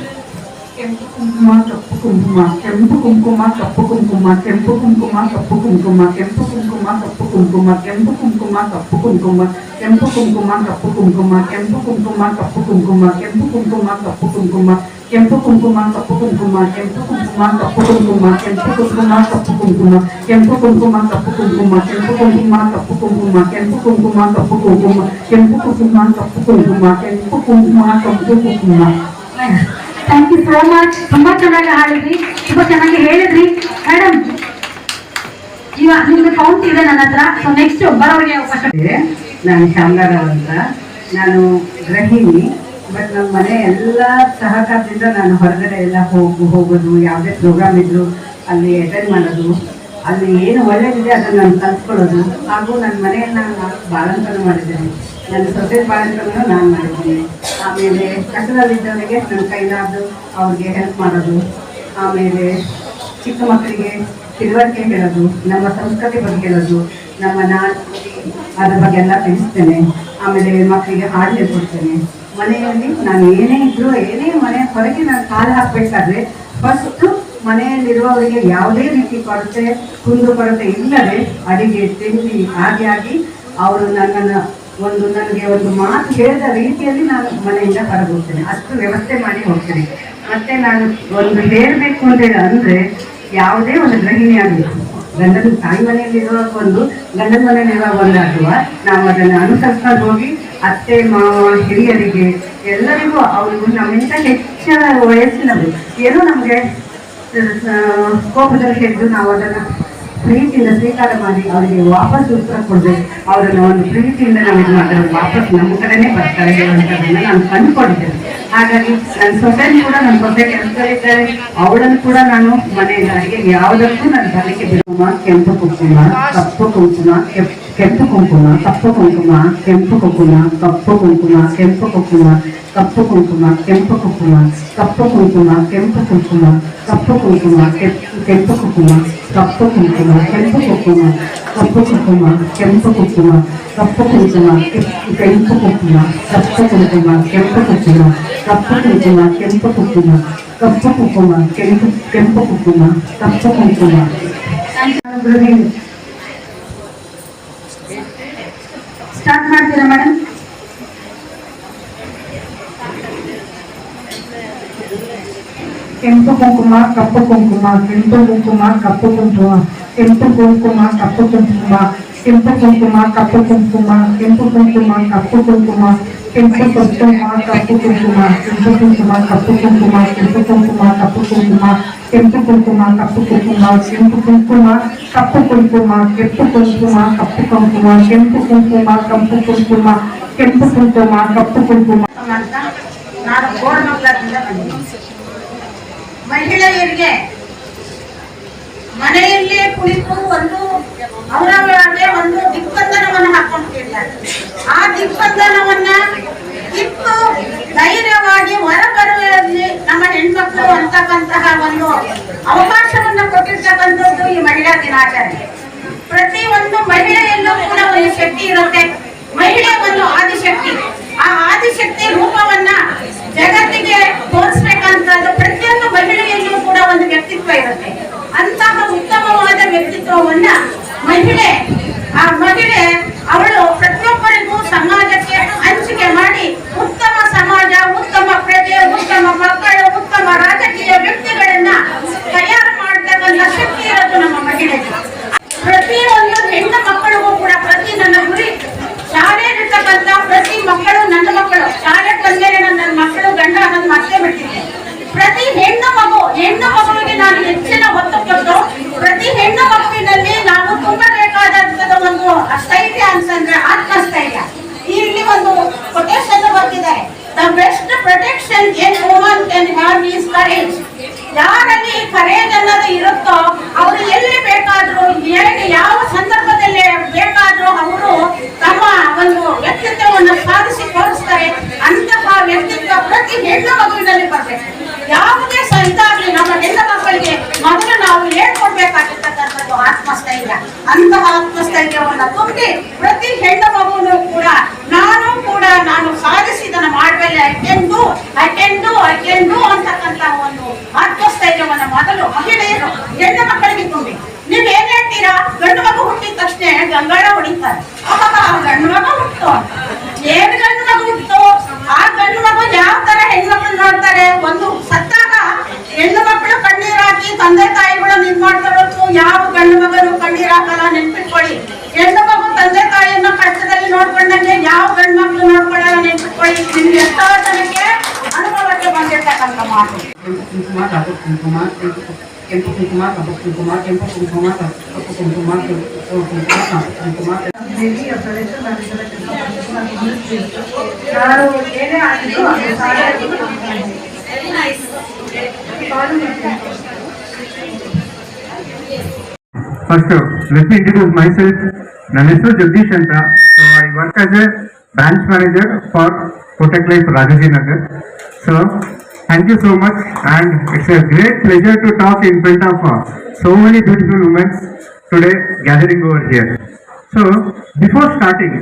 ಕೆಂಪು ಕುಂಕುಮ ಕಪ್ಪು ಕುಂಕುಮ, ಕೆಂಪು ಕುಂಕುಮ ಕಪ್ಪು ಕುಂಕುಮ, ಕೆಂಪು ಕುಂಕುಮ ಕಪ್ಪು ಕುಂಕುಮ, ಕೆಂಪು ಕುಂಕುಮ ಕಪ್ಪು ಕುಂಕುಮ, ಕೆಂಪು ಕುಂಕುಮ ಕಪ್ಪು ಕುಂಕುಮ, ಕೆಂಪು ಕುಂಕುಮ ಕಪ್ಪು ಕುಂಕುಮ, ಕೆಂಪು ಕುಂಕುಮ ಕಪ್ಪು ಕುಂಕುಮ, ಕೆಂಪು ಕುಂಕುಮ ಕಪ್ಪು ಕುಂಕುಮ, ಕೆಂಪು ಕುಂಕುಮ ಕಪ್ಪು ಕುಂಕುಮ, ಕೆಂಪು ಕುಂಕುಮ ಕಪ್ಪು ಕುಂಕುಮ, ಕೆಂಪು ಕುಂಕುಮ ಕಪ್ಪು ಕುಂಕುಮ, ಕೆಂಪು ಕುಂಕುಮ ಕಪ್ಪು ಕುಂಕುಮ, ಕೆಂಪು ಕುಂಕುಮ ಕಪ್ಪು ಕುಂಕುಮ, ಕೆಂಪು ಕುಂಕುಮ ಕಪ್ಪು ಕುಂಕುಮ, ಕೆಂಪು ಕುಂಕುಮ ಕಪ್ಪು ಕುಂಕುಮ, ಕೆಂಪು ಕುಂಕುಮ ಕಪ್ಪು ಕುಂಕುಮ. Thank you so much. ತುಂಬಾ ಚೆನ್ನಾಗಿ ಹಾಡಿದ್ರಿ, ತುಂಬಾ ಚೆನ್ನಾಗಿ ಹೇಳಿದ್ರಿ ಮೇಡಮ್. ಈಗ ನಿಮ್ಗೆ ಕೌಂಟ್ ಇದೆ ನನ್ನ ಹತ್ರ. ಸೊ ನೆಕ್ಸ್ಟ್ ಬರೋರಿಗೆ ಅವಕಾಶ. ನಾನು ಶ್ಯಾಮಲಾರಾವ್ ಅಂತ. ನಾನು ಗೃಹಿಣಿ. ಬಟ್ ನಮ್ಮ ಮನೆ ಎಲ್ಲ ಸಹಕಾರದಿಂದ ನಾನು ಹೊರಗಡೆ ಎಲ್ಲ ಹೋಗೋದು, ಯಾವುದೇ ಪ್ರೋಗ್ರಾಮ್ ಇದ್ರು ಅಲ್ಲಿ ಅಟೆಂಡ್ ಮಾಡೋದು, ಅಲ್ಲಿ ಏನು ಒಳ್ಳೇದಿದೆ ಅದನ್ನು ನಾನು ಕಲ್ತ್ಕೊಳ್ಳೋದು. ಹಾಗೂ ನನ್ನ ಮನೆಯನ್ನು ನಾನು ಬಾಳಂತನ ಮಾಡಿದ್ದೇನೆ. ನನ್ನ ಸೊಸೈಟಿ ಬಾಳಂತನೂ ನಾನು ಮಾಡಿದ್ದೀನಿ. ಆಮೇಲೆ ಕಷ್ಟದಲ್ಲಿದ್ದವರಿಗೆ ನನ್ನ ಕೈಲಾದ್ದು ಅವ್ರಿಗೆ ಹೆಲ್ಪ್ ಮಾಡೋದು. ಆಮೇಲೆ ಚಿಕ್ಕ ಮಕ್ಕಳಿಗೆ ತಿಳುವಳಿಕೆ ಹೇಳೋದು, ನಮ್ಮ ಸಂಸ್ಕೃತಿ ಬಗ್ಗೆ ಹೇಳೋದು, ನಮ್ಮ ಅದ್ರ ಬಗ್ಗೆ ಎಲ್ಲ ತಿಳಿಸ್ತೇನೆ. ಆಮೇಲೆ ಮಕ್ಕಳಿಗೆ ಹಾಡು ಹೇಳ್ಕೊಡ್ತೇನೆ. ಮನೆಯಲ್ಲಿ ನಾನು ಏನೇ ಇದ್ರು, ಏನೇ ಮನೆ ಹೊರಗೆ ನಾನು ಕಾಲು ಹಾಕಬೇಕಾದ್ರೆ ಫಸ್ಟು ಮನೆಯಲ್ಲಿರುವವರಿಗೆ ಯಾವುದೇ ರೀತಿ ಕೊರತೆ, ಕುಂದು ಕೊರತೆ ಇಲ್ಲದೆ ಅಡಿಗೆ ತಿಂಡಿ ಆಗಿ ಅವರು ನನ್ನನ್ನು ನನಗೆ ಒಂದು ಮಾತು ಹೇಳಿದ ರೀತಿಯಲ್ಲಿ ನಾನು ಮನೆಯಿಂದ ಹೊರಗೋಗ್ತೇನೆ. ಅಷ್ಟು ವ್ಯವಸ್ಥೆ ಮಾಡಿ ಹೋಗ್ತೇನೆ. ಮತ್ತೆ ನಾನು ಒಂದು ಹೇಳಬೇಕು ಅಂದರೆ ಯಾವುದೇ ಒಂದು ಗೃಹಿಣಿ ಆಗಬೇಕು, ಗಂಡನ ತಾಯಿ ಮನೆಯಲ್ಲಿರುವಾಗ ಒಂದು, ಗಂಡನ ಮನೆಯಲ್ಲಿರುವಾಗ ಒಂದು ಅಥವಾ ನಾವು ಅದನ್ನು ಅನುಸರಿಸ್ಕೊಂಡು ಹೋಗಿ ಅತ್ತೆ ಮಾವ ಹಿರಿಯರಿಗೆ ಎಲ್ಲರಿಗೂ ಅವರು ನಮ್ಮಿಂದ ಹೆಚ್ಚಿನ ವಯಸ್ಸಿನವರು ಏನೋ ನಮಗೆ ಕೋಪದಲ್ಲಿ ಹೇಳಿದ್ರು ನಾವು ಅದನ್ನು ಪ್ರೀತಿಯಿಂದ ಸ್ವೀಕಾರ ಮಾಡಿ ಅವರಿಗೆ ವಾಪಸ್ ಉತ್ತರ ಕೊಡಬೇಕು. ಅವರನ್ನು ಒಂದು ಪ್ರೀತಿಯಿಂದ ನಾವು ಇದು ಮಾಡಿದ್ರೆ ವಾಪಸ್ ನಮ್ಮ ಕಡೆನೇ ಬರ್ತಾರೆ ಹೇಳುವಂಥದ್ದನ್ನು ನಾನು ಕಂಡುಕೊಂಡಿದ್ದೇನೆ. ಹಾಗಾಗಿ ನನ್ನ ಸೊಸೈಟಿ ಕೂಡ ನನ್ನ ಸೊಸೈಟಿ ಕೆಲಸದಲ್ಲಿದ್ದಾರೆ, ಅವಳನ್ನು ಕೂಡ ನಾನು ಮನೆಯಿಂದ ಅಡಿಗೆ ಯಾವುದಕ್ಕೂ ನಾನು ಬರಲಿಕ್ಕೆ ಬಿಡುವ. ಕೆಂಪು ಕುಂಕುಮ ಕಪ್ಪು ಕುಂಕುಮ, ಕೆಂಪು ಕುಂಕುಮ ಕಪ್ಪು ಕುಂಕುಮ, ಕೆಂಪು ಕುಂಕುಮ ಕಪ್ಪು ಕುಂಕುಮ, ಕೆಂಪು ಕುಂಕುಮ ಕಪ್ಪು ಕುಂಕುಮ, ಕೆಂಪು ಕುಂಕುಮ ಕಪ್ಪು ಕುಂಕುಮ, ಕೆಂಪು ಕುಂಕುಮ ಕಪ್ಪು ಕುಂಕುಮ, ಕೆಂಪು ಕುಂಕುಮ ಕಪ್ಪು ಕುಂಕುಮ, ಕೆಂಪು ಕುಂಕುಮ ಕಪ್ಪು ಕುಂಕುಮ, ಕೆಂಪು ಕುಂಕುಮ ಕಪ್ಪು ಕುಂಕುಮ, ಕೆಂಪು ಕುಂಕುಮ ಕಪ್ಪು ಕುಂಕುಮ, ಕೆಂಪು ಕುಂಕುಮ ಕಪ್ಪು ಕುಂಕುಮ, ಕೆಂಪು ಕುಂಕುಮ ಕಪ್ಪು ಕುಂಕುಮ, ಕೆಂಪು ಕುಂಕುಮ ಕಪ್ಪು ಕುಂಕುಮ. ಸ್ಟಾರ್ಟ್ ಮಾಡ್ತೀರಾ ಮೇಡಮ್? ಕೆಂಪು ಕುಂಕುಮ ಕಪ್ಪು ಕುಂಕುಮ, ಕೆಂಪು ಕುಂಕುಮ ಕಪ್ಪು ಕುಂಕುಮ, ಕೆಂಪು ಕುಂಕುಮ ಕಪ್ಪು ಕುಂಕುಮ, ಕೆಂಪು ಕುಂಕುಮ ಕಪ್ಪು ಕುಂಕುಮ, ಕೆಂಪು ಕುಂಕುಮ ಕಪ್ಪು ಕುಂಕುಮ, ಕೆಂಪು ಕುಂಕುಮ ಕಪ್ಪು ಕುಂಕುಮ, ಕೆಂಪು ಕುಂಕುಮ ಕಪ್ಪು ಕುಂಕುಮ, ಕೆಂಪು ಕುಂಕುಮ ಕಪ್ಪು ಕುಂಕುಮ, ಕೆಂಪು ಕುಂಕುಮ ಕಪ್ಪು ಕುಂಕುಮ, ಕೆಂಪು ಕುಂಕುಮ ಕಪ್ಪು ಕುಂಕುಮ, ಕೆಂಪು ಕುಂಕುಮ ಕಪ್ಪು ಕುಂಕುಮ, ಕೆಂಪು ಕುಂಕುಮ ಕಪ್ಪು ಕುಂಕುಮ, ಕೆಂಪು ಕುಂಕುಮ ಕಪ್ಪು ಕುಂಕುಮ ಅಂತ ನಾನು ಗೋಲ್ಮಗ್ಲದಿಂದ ಬಂದಿದ್ದೀನಿ. ಮಹಿಳೆಯರಿಗೆ ಮನೆಯಲ್ಲೇ ಕುಳಿತು ಅವರವರೇ ಒಂದು ದಿಗ್ಬಂಧನವನ್ನು ಹಾಕೊಂಡಿರ್ತಾರೆ. ಆ ದಿಗ್ಬಂಧನವನ್ನ ಕಿತ್ತು ಧೈರ್ಯವಾಗಿ ಹೊರಬರುವಲ್ಲಿ ನಮ್ಮ ಹೆಣ್ಮಕ್ಳು ಅಂತಕ್ಕಂತಹ ಒಂದು ಅವಕಾಶವನ್ನ ಕೊಟ್ಟಿರ್ತಕ್ಕಂಥದ್ದು ಈ ಮಹಿಳಾ ದಿನಾಚರಣೆ. ಪ್ರತಿ ಒಂದು ಮಹಿಳೆಯಲ್ಲೂ ಕೂಡ ಒಂದು ಶಕ್ತಿ ಇರುತ್ತೆ. ಮಹಿಳೆ ಒಂದು ಆದಿಶಕ್ತಿ. ಆ ಆದಿಶಕ್ತಿ ರೂಪವನ್ನ ಜಗತ್ತಿಗೆ ತೋರಿಸ್ಬೇಕಂತದ್ದು ಪ್ರತಿಯೊಂದು ಮಹಿಳೆಯಲ್ಲೂ ಕೂಡ ಒಂದು ವ್ಯಕ್ತಿತ್ವ ಇರುತ್ತೆ. ಅಂತಹ ಉತ್ತಮವಾದ ವ್ಯಕ್ತಿತ್ವವನ್ನ ಆ ಮಹಿಳೆ ಅವಳು ಪ್ರತಿಯೊಬ್ಬರಿಗೂ ಸಮಾಜಕ್ಕೆ ಹಂಚಿಕೆ ಮಾಡಿ ಉತ್ತಮ ಸಮಾಜ, ಉತ್ತಮ ಪ್ರಜೆ, ಉತ್ತಮ ಮಕ್ಕಳು, ಉತ್ತಮ ರಾಜಕೀಯ ವ್ಯಕ್ತಿಗಳನ್ನ ತಯಾರು ಮಾಡತಕ್ಕಂಥ ಶಕ್ತಿ ಇರೋದು ನಮ್ಮ ಮಹಿಳೆಗೆ. ಪ್ರತಿಯೊಂದು ಹೆಣ್ಣು ಮಕ್ಕಳಿಗೂ ಕೂಡ ಪ್ರತಿ ನನ್ನ ಗುರಿ ಶಾಲೆಯಲ್ಲಿರ್ತಕ್ಕಂಥ ಪ್ರತಿ ಮಕ್ಕಳು ನನ್ನ ಮಕ್ಕಳು, ಶಾಲೆಗೆ ಬಂದ್ಮೇಲೆ ನನ್ನ ಮಕ್ಕಳು ಗಂಡ ಅನ್ನೋದು ಮತ್ತೆ ಬಿಟ್ಟಿದೆ. ಪ್ರತಿ ಹೆಣ್ಣು ಮಗುವಿಗೆ ನಾನು ಹೆಚ್ಚಿನ ಒತ್ತು ಕೊಟ್ಟು ಪ್ರತಿ ಹೆಣ್ಣು ಮಗುವಿನಲ್ಲಿ ನಾವು ತುಂಬಬೇಕಾದಂತಹ ಒಂದು ಸ್ಥೈರ್ಯ ಅಂತಂದ್ರೆ ಆತ್ಮಸ್ಥೈರ್ಯ. ಇಲ್ಲಿ ಒಂದು ಕೊಟೇಶನ್ ಬರ್ತಿದ್ದಾರೆ, the best protection N woman can have is courage. ಯಾರಲ್ಲಿ ಕರೇಜ್ ಅನ್ನೋದು ಇರುತ್ತೋ ಅವರು ಎಲ್ಲಿ ಬೇಕಾದ್ರೂ ಯಾವ ಸಂದರ್ಭದಲ್ಲಿ ಬೇಕಾದ್ರೂ ಅವರು ತಮ್ಮ ಒಂದು ವ್ಯಕ್ತಿತ್ವವನ್ನು ಸಾಧಿಸಿ ತೋರಿಸ್ತಾರೆ. ಅಂತಹ ವ್ಯಕ್ತಿತ್ವ ಪ್ರತಿ ಹೆಣ್ಣು ಮಗುವಿನಲ್ಲಿ ಬರಬೇಕು. ಯಾವುದೇ ಇದಾಗ್ಲಿ ನಮ್ಮ ಹೆಣ್ಣು ಮಕ್ಕಳಿಗೆ ಮೊದಲು ನಾವು ಹೇಳ್ಕೊಡ್ಬೇಕಾಗಿರ್ತಕ್ಕಂಥದ್ದು ಆತ್ಮಸ್ಥೈರ್ಯ. ಅಂತಹ ಆತ್ಮಸ್ಥೈರ್ಯವನ್ನು ತುಂಬಿ ಪ್ರತಿ ಹೆಣ್ಣು ಮಗುವನ್ನು ಕೂಡ ನಾನು ಸಾಧಿಸಿದನ್ನ ಮಾಡಬಲ್ಲೆ, ಐ ಕ್ಯಾನ್ ಡು ಅಂತಕ್ಕಂತಹ ಒಂದು ಆತ್ಮಸ್ಥೈರ್ಯವನ್ನು ಮೊದಲು ಮಹಿಳೆಯರು ಹೆಣ್ಣು ಮಕ್ಕಳಿಗೆ ತುಂಬಿ. ನೀವ್ ಏನ್ ಹೇಳ್ತೀರಾ, ಗಂಡು ಮಗು ಹುಟ್ಟಿದ ತಕ್ಷಣ ಗಂಗಾಳ ಹೊಡಿತಾರೆ. ಗಂಡು ಮಗು ಹುಟ್ಟು, ಏನ್ ಗಂಡು ಮಗು ಹುಟ್ಟು, ಆ ಗಂಡು ಮಗು ಯಾವ ತರ ಹೆಣ್ಮಕ್ಳು ನೋಡ್ತಾರೆ. ಒಂದು ಸತ್ತಾಗ ಹೆಣ್ಣು ಮಕ್ಕಳು ಕಣ್ಣೀರ್ ಹಾಕಿ ತಂದೆ ತಾಯಿಗಳು ನಿನ್ ಮಾಡ್ತಾರೋ ಯಾವ ಗಂಡು ಮಗನು ಕಣ್ಣೀರ್ ಹಾಕಲ್ಲ. ನೆನ್ಪಿಟ್ಕೊಳ್ಳಿ, ಹೆಣ್ಣು ಮಗು ತಂದೆ ತಾಯಿಯನ್ನ ಕಷ್ಟದಲ್ಲಿ ನೋಡ್ಕೊಂಡಂಗೆ ಯಾವ ಗಂಡು ಮಕ್ಕಳು ನೋಡ್ಕೊಳ್ಳಲ್ಲ. ನೆನ್ಪಿಟ್ಕೊಳ್ಳಿ, ನಿಮ್ಗೆ ಎಷ್ಟೋ ಜನಕ್ಕೆ ಅನುಭವಕ್ಕೆ ಬಂದಿರ್ತಕ್ಕಂಥ ಮಾತು. ಕೆಂಪು ಕುಂಕುಮ, ಕಪ್ಪು ಕುಂಕುಮ, ಕೆಂಪು ಕುಂಕುಮ, ಕಪ್ಪು ಕುಂಕುಮ, ಯಾರು ಏನೇ ಆಗಿದ್ರು ಅದು First, let me introduce myself. ನನ್ನ ಹೆಸರು ಜಗದೀಶ್ ಅಂತ. So I work as a branch manager for Kotak Life Rajaji Nagar. So thank you so much, and it's a great pleasure to talk in front of so many beautiful women today gathering over here. So before starting,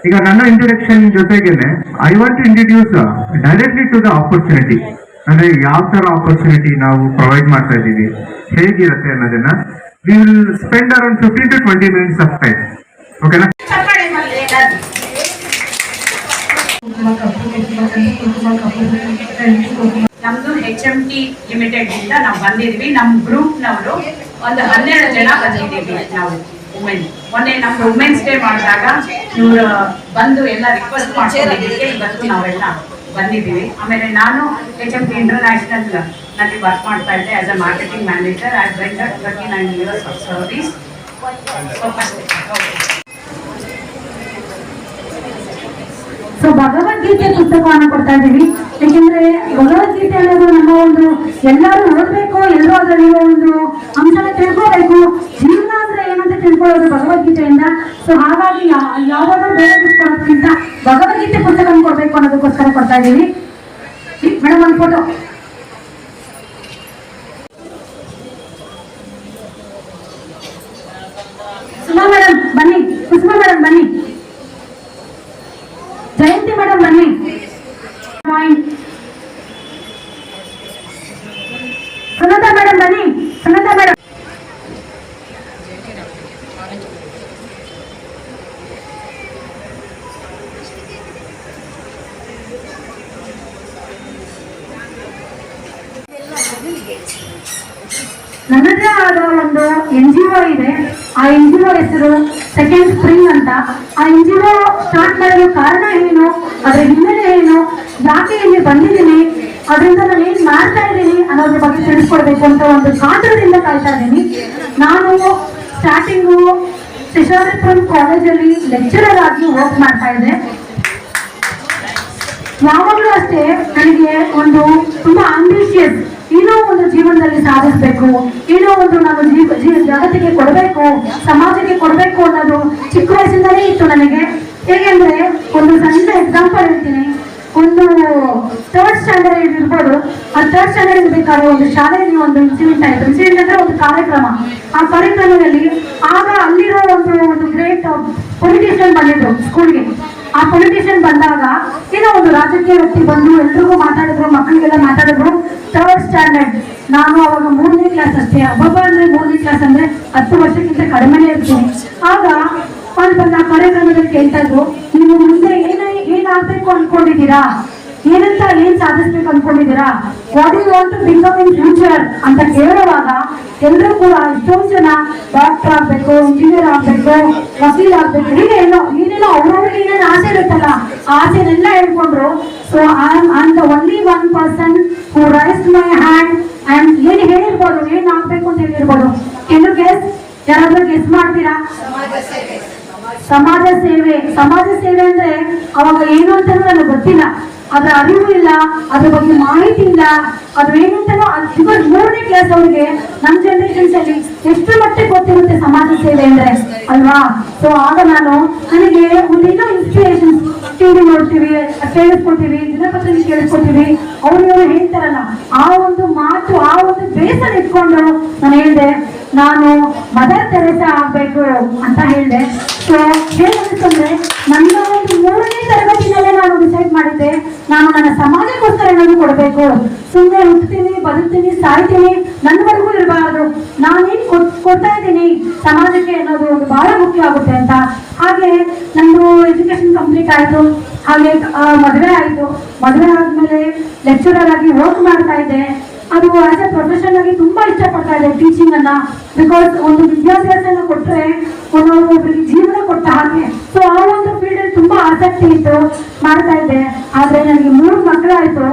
ಈಗ ನನ್ನ introduction ಜೊತೆಗೇನೆ I want to introduce directly to the opportunity. ಅಂದ್ರೆ ಯಾವ ತರ opportunity ನಾವು provide ಮಾಡ್ತಾ ಇದ್ದೀವಿ, ಹೇಗಿರುತ್ತೆ ಅನ್ನೋದನ್ನ we will spend around 15 to 20 minutes of time. Okay na? ನಮ್ದು HMT ಲಿಮಿಟೆಡ್ ಇಂದ ನಾವು ಬಂದಿದ್ವಿ. ನಮ್ಮ ಗ್ರೂಪ್ ನವರು ಒಂದು 12 ಜನ ಬಂದಿದ್ದೀವಿ ನಾವು ವುಮೆನ್. ಮೊನ್ನೆ ನಮ್ದು ವುಮೆನ್ಸ್ ಡೇ ಮಾಡಿದಾಗ ಇವರು ಬಂದು ಎಲ್ಲ ರಿಕ್ವೆಸ್ಟ್ ಮಾಡ್ಕೊಂಡಿದ್ದಕ್ಕೆ ಇವತ್ತು ನಾವೆಲ್ಲ ಬಂದಿದ್ದೀವಿ. ಆಮೇಲೆ ನಾನು HMT ಇಂಟರ್ನ್ಯಾಷನಲ್ ನಲ್ಲಿ ವರ್ಕ್ ಮಾಡ್ತಾ ಇದ್ದೆ as a marketing manager. I rendered 39 years of service. So Bhagavad Gita ಪುಸ್ತಕವನ್ನು ಕೊಡ್ತಾ ಇದ್ದೀವಿ. ಯಾಕೆಂದ್ರೆ ಭಗವದ್ಗೀತೆ ಅನ್ನೋದು ನಮ್ಮ ಒಂದು ಎಲ್ಲರೂ ಓದಬೇಕು, ಎಲ್ಲರೂ ಅದರಲ್ಲಿ ಒಂದು ಅಂಶನ ತಿಳ್ಕೋಬೇಕು. ಜೀವನ ಅಂದ್ರೆ ಏನಂತ ತಿಳ್ಕೊಳ್ಳೋದು ಭಗವದ್ಗೀತೆಯಿಂದ. ಸೊ ಹಾಗಾಗಿ ಯಾವುದೋ ಬೇರೆ ಬಿಟ್ಕೊಳ್ಳೋದ್ಕಿಂತ ಭಗವದ್ಗೀತೆ ಪುಸ್ತಕ ಕೊಡ್ಬೇಕು ಅನ್ನೋದಕ್ಕೋಸ್ಕರ ಕೊಡ್ತಾ ಇದ್ದೀವಿ. ಮೇಡಮ್ ಒಂದು ಫೋಟೋ. ಸುಮಾ ಮೇಡಮ್ ಬನ್ನಿ, ಕುಸುಮಾ ಮೇಡಮ್ ಬನ್ನಿ, ಜಯಂತಿ ಮೇಡಮ್ ಬನ್ನಿ. ಸುನಂದಾ ಮೇಡಮ್ ಬನ್ನಿ, ಸುನಂದಾ ಮೇಡಮ್. ನನ್ನದೇ ಆದ ಒಂದು NGO ಇದೆ. ಆ NGO ಹೆಸರು ಸೆಕೆಂಡ್ ಸ್ಪ್ರಿಂಗ್ ಅಂತ. ಆ NGO ಸ್ಟಾರ್ಟ್ ಮಾಡಲು ಕಾರಣ ಏನು, ಅದರ ಹಿನ್ನೆಲೆ ಏನು, ಯಾಕೆ ಇಲ್ಲಿ ಬಂದಿದ್ದೀನಿ, ಅದರಿಂದ ನಾನು ಏನ್ ಮಾಡ್ತಾ ಇದ್ದೀನಿ ಅನ್ನೋದ್ರ ಬಗ್ಗೆ ತಿಳಿಸ್ಕೊಡ್ಬೇಕು ಅಂತ ಒಂದು ಕಾತರದಿಂದ ಕಾಯ್ತಾ ಇದ್ದೀನಿ. ನಾನು ಸ್ಟಾರ್ಟಿಂಗು ಶೇಷಾದ್ರಿಪುರಂ ಕಾಲೇಜಲ್ಲಿ ಲೆಕ್ಚರರ್ ಆಗಿ ವರ್ಕ್ ಮಾಡ್ತಾ ಇದ್ದೆ. ಯಾವಾಗಲೂ ಅಷ್ಟೇ ನನಗೆ ಒಂದು ತುಂಬಾ ಆಂಬಿಷಿಯಸ್ ಏನೋ ಒಂದು ಜೀವನದಲ್ಲಿ ಸಾಧಿಸ್ಬೇಕು, ಏನೋ ಒಂದು ನಾನು ಜಗತ್ತಿಗೆ ಕೊಡಬೇಕು, ಸಮಾಜಕ್ಕೆ ಕೊಡಬೇಕು ಅನ್ನೋದು ಚಿಕ್ಕ ವಯಸ್ಸಿಂದಲೇ ಇತ್ತು ನನಗೆ. ಹೇಗೆಂದ್ರೆ ಒಂದು ಸಣ್ಣ ಎಕ್ಸಾಂಪಲ್ ಹೇಳ್ತೀನಿ. ಒಂದು 3rd ಸ್ಟ್ಯಾಂಡರ್ಡ್ ಇರ್ಬೋದು, ಆ 3rd ಸ್ಟ್ಯಾಂಡರ್ಡ್ ಇರ್ಬೇಕಾದ್ರೆ ಒಂದು ಶಾಲೆಯಲ್ಲಿ ಒಂದು ಇನ್ಸಿಡೆಂಟ್ ಆಯಿತು. ಇನ್ಸಿಡೆಂಟ್ ಅಂದ್ರೆ ಒಂದು ಕಾರ್ಯಕ್ರಮ. ಆ ಕಾರ್ಯಕ್ರಮದಲ್ಲಿ ಆಗ ಅಲ್ಲಿರೋ ಒಂದು ಗ್ರೇಟ್ ಪೊಲಿಟಿಷಿಯನ್ ಬಂದಿದ್ರು ಸ್ಕೂಲ್ಗೆ. ಆ ಪೊಲಿಟಿಷಿಯನ್ ಬಂದಾಗ ಏನೋ ಒಂದು ರಾಜಕೀಯ ವ್ಯಕ್ತಿ ಬಂದು ಎಲ್ರಿಗೂ ಮಾತಾಡಿದ್ರು, ಮಕ್ಕಳಿಗೆಲ್ಲ ಮಾತಾಡಿದ್ರು. 3rd ಸ್ಟ್ಯಾಂಡರ್ಡ್, ನಾನು ಅವಾಗ 3ನೇ ಕ್ಲಾಸ್ ಅಷ್ಟೇ. ಒಬ್ಬೊಬ್ಬ ಅಂದ್ರೆ 3ನೇ ಕ್ಲಾಸ್ ಅಂದ್ರೆ 10 ವರ್ಷಕ್ಕಿಂತ ಕಡಿಮೆನೇ ಇರ್ತೀನಿ. ಆಗ ಅಲ್ಲಿ ಬಂದ ಕಾರ್ಯಕ್ರಮದಲ್ಲಿ ಕೇಳ್ತಾ ಇದ್ರು, ನೀವು ಮುಂದೆ ಏನಾಗಬೇಕು ಅನ್ಕೊಂಡಿದ್ದೀರಾ, ಏನ್ ಸಾಧಿಸ್ಬೇಕು ಅನ್ಕೊಂಡಿದ್ದೀರಾ, what you want to become in future ಅಂತ ಕೇಳುವಾಗ ಎಲ್ಲರೂ ಕೂಡ ಎಷ್ಟೊಂದು ಜನ ಡಾಕ್ಟರ್ ಆಗ್ಬೇಕು, ಇಂಜಿನಿಯರ್ ಆಗ್ಬೇಕು, ವಕೀಲ್ ಆಗ್ಬೇಕು, ಹೀಗೆ ಏನೇನೋ ಅವ್ರವ್ರಿಗೆ ಏನೇನು ಆಸೆ ಇರುತ್ತಲ್ಲ, ಆಸೆನೆಲ್ಲ ಹೇಳ್ಕೊಂಡ್ರು. So I am the only one person who rise my hand and ಏನ್ ಹೇಳಿರ್ಬೋದು, ಏನ್ ಆಗ್ಬೇಕು ಅಂತ ಹೇಳಿರ್ಬೋದು. ಏನು ಗೆಸ್, ಯಾರಾದ್ರೂ ಗೆಸ್ ಮಾಡ್ತೀರಾ? ಸಮಾಜ ಸೇವೆ. ಸಮಾಜ ಸೇವೆ ಅಂದ್ರೆ ಅವಾಗ ಏನು ಅಂತ ನನಗೆ ಗೊತ್ತಿಲ್ಲ, ಅದರ ಅರಿವು ಇಲ್ಲ, ಅದ್ರ ಬಗ್ಗೆ ಮಾಹಿತಿ ಇಲ್ಲ, ಅದು ಏನು ಅಂತ. ಇವಾಗ 3ನೇ ಕ್ಲಾಸ್ ಅವ್ರಿಗೆ ನಮ್ಮ ಜನರೇಷನ್ಸ್ ಅಲ್ಲಿ ಎಷ್ಟು ಮಟ್ಟಿಗೆ ಗೊತ್ತಿರುತ್ತೆ ಸಮಾಜ ಸೇವೆ ಅಂದ್ರೆ, ಅಲ್ವಾ? ಸೊ ಆಗ ನನಗೆ ಒಂದೇನೋ ಇನ್ಸ್ಪಿರೇಷನ್, ಟಿವಿ ನೋಡ್ತೀವಿ, ಕೇಳಿಸ್ಕೊತೀವಿ, ದಿನಪತ್ರಿಕೆ ಕೇಳಿಸ್ಕೊತೀವಿ, ಅವ್ರು ಹೇಳ್ತಾರಲ್ಲ, ಆ ಒಂದು ಮಾತು, ಆ ಒಂದು ಬೇಸರ ಇಟ್ಕೊಂಡು ನಾನು ಹೇಳಿದೆ, ನಾನು ಮದರ್ ತೆರೇಸಾ ಆಗ್ಬೇಕು ಅಂತ ಹೇಳಿದೆ. ಸೊ ಹೇಗಂತಂದ್ರೆ ನನ್ನ ಒಂದು 3ನೇ ತರಗತಿನಲ್ಲೇ ನಾನು ಡಿಸೈಡ್ ಮಾಡಿದ್ದೆ, ನಾನು ನನ್ನ ಸಮಾಜಕ್ಕೋಸ್ಕರ ಏನಾದ್ರು ಕೊಡಬೇಕು. ಸುಮ್ಮನೆ ಹುಟ್ಟುತ್ತೀನಿ, ಬದುಕ್ತೀನಿ, ಸಾಯ್ತೀನಿ, ನನ್ನವರೆಗೂ ಇರಬಾರ್ದು, ನಾನೇನ್ ಕೊಡ್ತಾ ಇದ್ದೀನಿ ಸಮಾಜಕ್ಕೆ ಅನ್ನೋದು ಒಂದು ಬಹಳ ಮುಖ್ಯ ಆಗುತ್ತೆ ಅಂತ. ಹಾಗೆ ನಂದು ಎಜುಕೇಶನ್ ಕಂಪ್ಲೀಟ್ ಆಯ್ತು. ಹಾಗೆ ಮದುವೆ ಆಯ್ತು. ಮದುವೆ ಆದ್ಮೇಲೆ ಲೆಕ್ಚರರ್ ಆಗಿ ವರ್ಕ್ ಮಾಡ್ತಾ ಇದ್ದೆ. ಅದು ಆಸ್ ಎ ಪ್ರೊಫೆಷನ್ ಆಗಿ ತುಂಬಾ ಇಷ್ಟಪಡ್ತಾ ಇದೆ ಟೀಚಿಂಗ್ ಅನ್ನ. ಬಿಕಾಸ್ ಒಂದು ವಿದ್ಯಾಭ್ಯಾಸನ ಕೊಟ್ರೆ ಒಬ್ಬರಿಗೆ ಜೀವನ ಕೊಟ್ಟ ಹಾಗೆ. ಸೊ ಆ ಒಂದು ಫೀಲ್ಡ್ ಅಲ್ಲಿ ತುಂಬಾ ಆಸಕ್ತಿ ಇತ್ತು, ಮಾಡ್ತಾ ಇದ್ದೆ. ಆದ್ರೆ ನನಗೆ 3 ಮಕ್ಕಳಾಯ್ತು.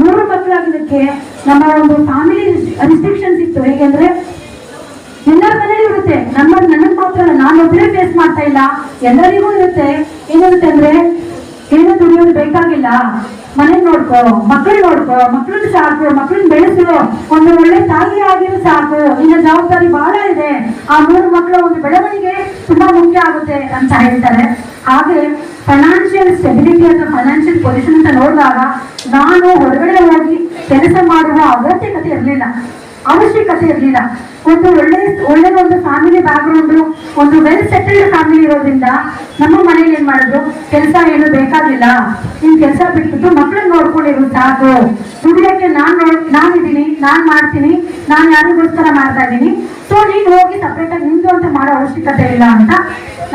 3 ಮಕ್ಕಳಾಗಿದ್ದಕ್ಕೆ ನಮ್ಮ ಒಂದು ಫ್ಯಾಮಿಲಿ ರಿಸ್ಟ್ರಿಕ್ಷನ್ಸ್ ಇತ್ತು. ಹೇಗೆಂದ್ರೆ ಎಲ್ಲರ ಮನೇಲಿ ಇರುತ್ತೆ, ನನಗೆ ಮಾತ್ರ ನಾನು ಒಬ್ಬರೇ ಫೇಸ್ ಮಾಡ್ತಾ ಇಲ್ಲ, ಎಲ್ಲರಿಗೂ ಇರುತ್ತೆ. ಏನಿರುತ್ತೆ ಅಂದ್ರೆ ಏನು ದುಡಿಯೋದು ಬೇಕಾಗಿಲ್ಲ, ಮನೆ ನೋಡ್ಕೋ, ಮಕ್ಕಳನ್ನ ಸಾಕು, ಮಕ್ಕಳನ್ನ ಬೆಳೆಸು, ಒಂದು ಒಳ್ಳೆ ತಾಯಿ ಆಗಿರೋ ಸಾಕು, ಇನ್ನ ಜವಾಬ್ದಾರಿ ಬಹಳ ಇದೆ, ಆ 3 ಮಕ್ಕಳ ಒಂದು ಬೆಳವಣಿಗೆ ತುಂಬಾ ಮುಖ್ಯ ಆಗುತ್ತೆ ಅಂತ ಹೇಳ್ತಾರೆ. ಹಾಗೆ ಫೈನಾನ್ಷಿಯಲ್ ಸ್ಟೆಬಿಲಿಟಿ ಅಥವಾ ಫೈನಾನ್ಷಿಯಲ್ ಪೊಸಿಷನ್ ಅಂತ ನೋಡಿದಾಗ ನಾನು ಹೊರಗಡೆ ಹೋಗಿ ಕೆಲಸ ಮಾಡುವ ಅವಶ್ಯಕತೆ ಇರಲಿಲ್ಲ. ಒಂದು ಒಳ್ಳೆ ಒಂದು ಫ್ಯಾಮಿಲಿ ಬ್ಯಾಕ್ಗ್ರೌಂಡ್, ಒಂದು ವೆಲ್ ಸೆಟಲ್ಡ್ ಫ್ಯಾಮಿಲಿ ಇರೋದ್ರಿಂದ ನಮ್ಮ ಮನೇಲಿ ಏನ್ ಮಾಡಿದ್ರು, ಕೆಲಸ ಏನು ಬೇಕಾಗಿಲ್ಲ, ನಿನ್ ಕೆಲಸ ಬಿಟ್ಬಿಟ್ಟು ಮಕ್ಕಳನ್ನ ನೋಡ್ಕೊಂಡಿರು ಸಾಕು, ದುಡಿಯಕ್ಕೆ ನಾನಿದ್ದೀನಿ, ನಾನ್ ಮಾಡ್ತೀನಿ, ನಾನ್ ಯಾರಿಗೋಸ್ಕರ ಮಾಡ್ತಾ ಇದ್ದೀನಿ, ಸೊ ನೀನ್ ಹೋಗಿ ಸಪ್ರೇಟ್ ಆಗಿ ನಿಂದು ಅಂತ ಮಾಡೋ ಅವಶ್ಯಕತೆ ಇಲ್ಲ ಅಂತ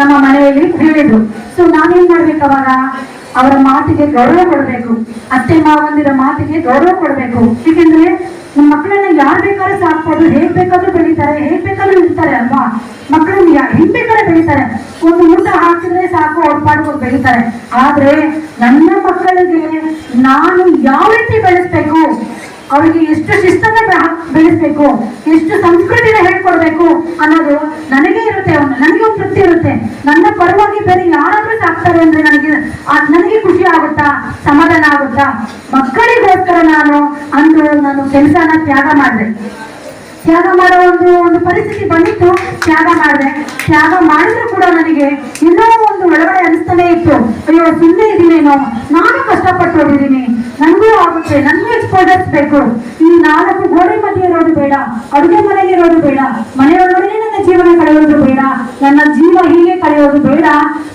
ನಮ್ಮ ಮನೆಯಲ್ಲಿ ಹೇಳಿದ್ರು. ಸೊ ನಾನೇನ್ ಮಾಡ್ಬೇಕು ಅವಾಗ, ಅವರ ಮಾತಿಗೆ ಗೌರವ ಕೊಡಬೇಕು, ಅತ್ತೆ ಮಾವಂದಿರ ಮಾತಿಗೆ ಗೌರವ ಕೊಡಬೇಕು. ಏಕೆಂದ್ರೆ ನಮ್ಮ ಮಕ್ಕಳನ್ನ ಯಾರು ಬೇಕಾದ್ರೂ ಸಾಕ್ಬೋದು, ಹೇಗ್ ಬೇಕಾದ್ರೂ ಬೆಳೀತಾರೆ, ಹೇಗ್ ಬೇಕಾದ್ರೂ ಇರ್ತಾರೆ ಅಲ್ವಾ. ಮಕ್ಕಳನ್ನ ಹೆಂಗ್ ಬೇಕಾದ್ರೆ ಬೆಳೀತಾರೆ, ಒಂದು ಊಟ ಹಾಕಿದ್ರೆ ಸಾಕು, ಅವ್ರ ಪಾಡ್ಕೊಂಡು ಬೆಳೀತಾರೆ. ಆದ್ರೆ ನನ್ನ ಮಕ್ಕಳಿಗೆ ನಾನು ಯಾವ ರೀತಿ ಬೆಳೆಸ್ಬೇಕು, ಅವರಿಗೆ ಎಷ್ಟು ಶಿಸ್ತನ್ನ ಬೆಳೆಸ್ಬೇಕು, ಎಷ್ಟು ಸಂಸ್ಕೃತಿನ ಹೇಳ್ಕೊಡ್ಬೇಕು ಅನ್ನೋದು ನನಗೆ ಇರುತ್ತೆ. ನನಗೆ ಒಂದು ತೃಪ್ತಿ ಇರುತ್ತೆ. ನನ್ನ ಪರವಾಗಿ ಬೇರೆ ಯಾರಾದ್ರೂ ಸಾಕ್ತಾರೆ ಅಂದ್ರೆ ನನಗೆ ಖುಷಿ ಆಗುತ್ತಾ, ಸಮಾಧಾನ ಆಗುತ್ತಾ. ಮಕ್ಕಳಿಗೋಸ್ಕರ ನಾನು ಕೆಲಸನ ತ್ಯಾಗ ಮಾಡೋ ಒಂದು ಪರಿಸ್ಥಿತಿ ಬಂದಿತ್ತು. ತ್ಯಾಗ ಮಾಡಿದ್ರು ಕೂಡ ನನಗೆ ಇನ್ನೂ ಒಂದು ಒಳಗಡೆ ಅನಿಸ್ತಾನೆ ಇತ್ತು, ಅಯ್ಯೋ ಸುಮ್ಮನೆ ಇದೀನೇನೋ, ನಾನು ಕಷ್ಟಪಟ್ಟು ಓದಿದ್ದೀನಿ, ನನಗೂ ಆಗುತ್ತೆ, ನನಗೂ ಎಕ್ಸ್ಪೋಜರ್ಸ್ ಬೇಕು. ಈ 4 ಗೋಡೆ ಮಧ್ಯೆ ಇರೋದು ಬೇಡ, ಅಡುಗೆ ಮನೆಗೆ ಇರೋದು ಬೇಡ, ಮನೆಯೊಳಗಡೆ ನನ್ನ ಜೀವನ ಕಳೆಯೋದು ಬೇಡ, ನನ್ನ ಜೀವ ಹೀಗೆ ಕಳೆಯೋದು ಬೇಡ.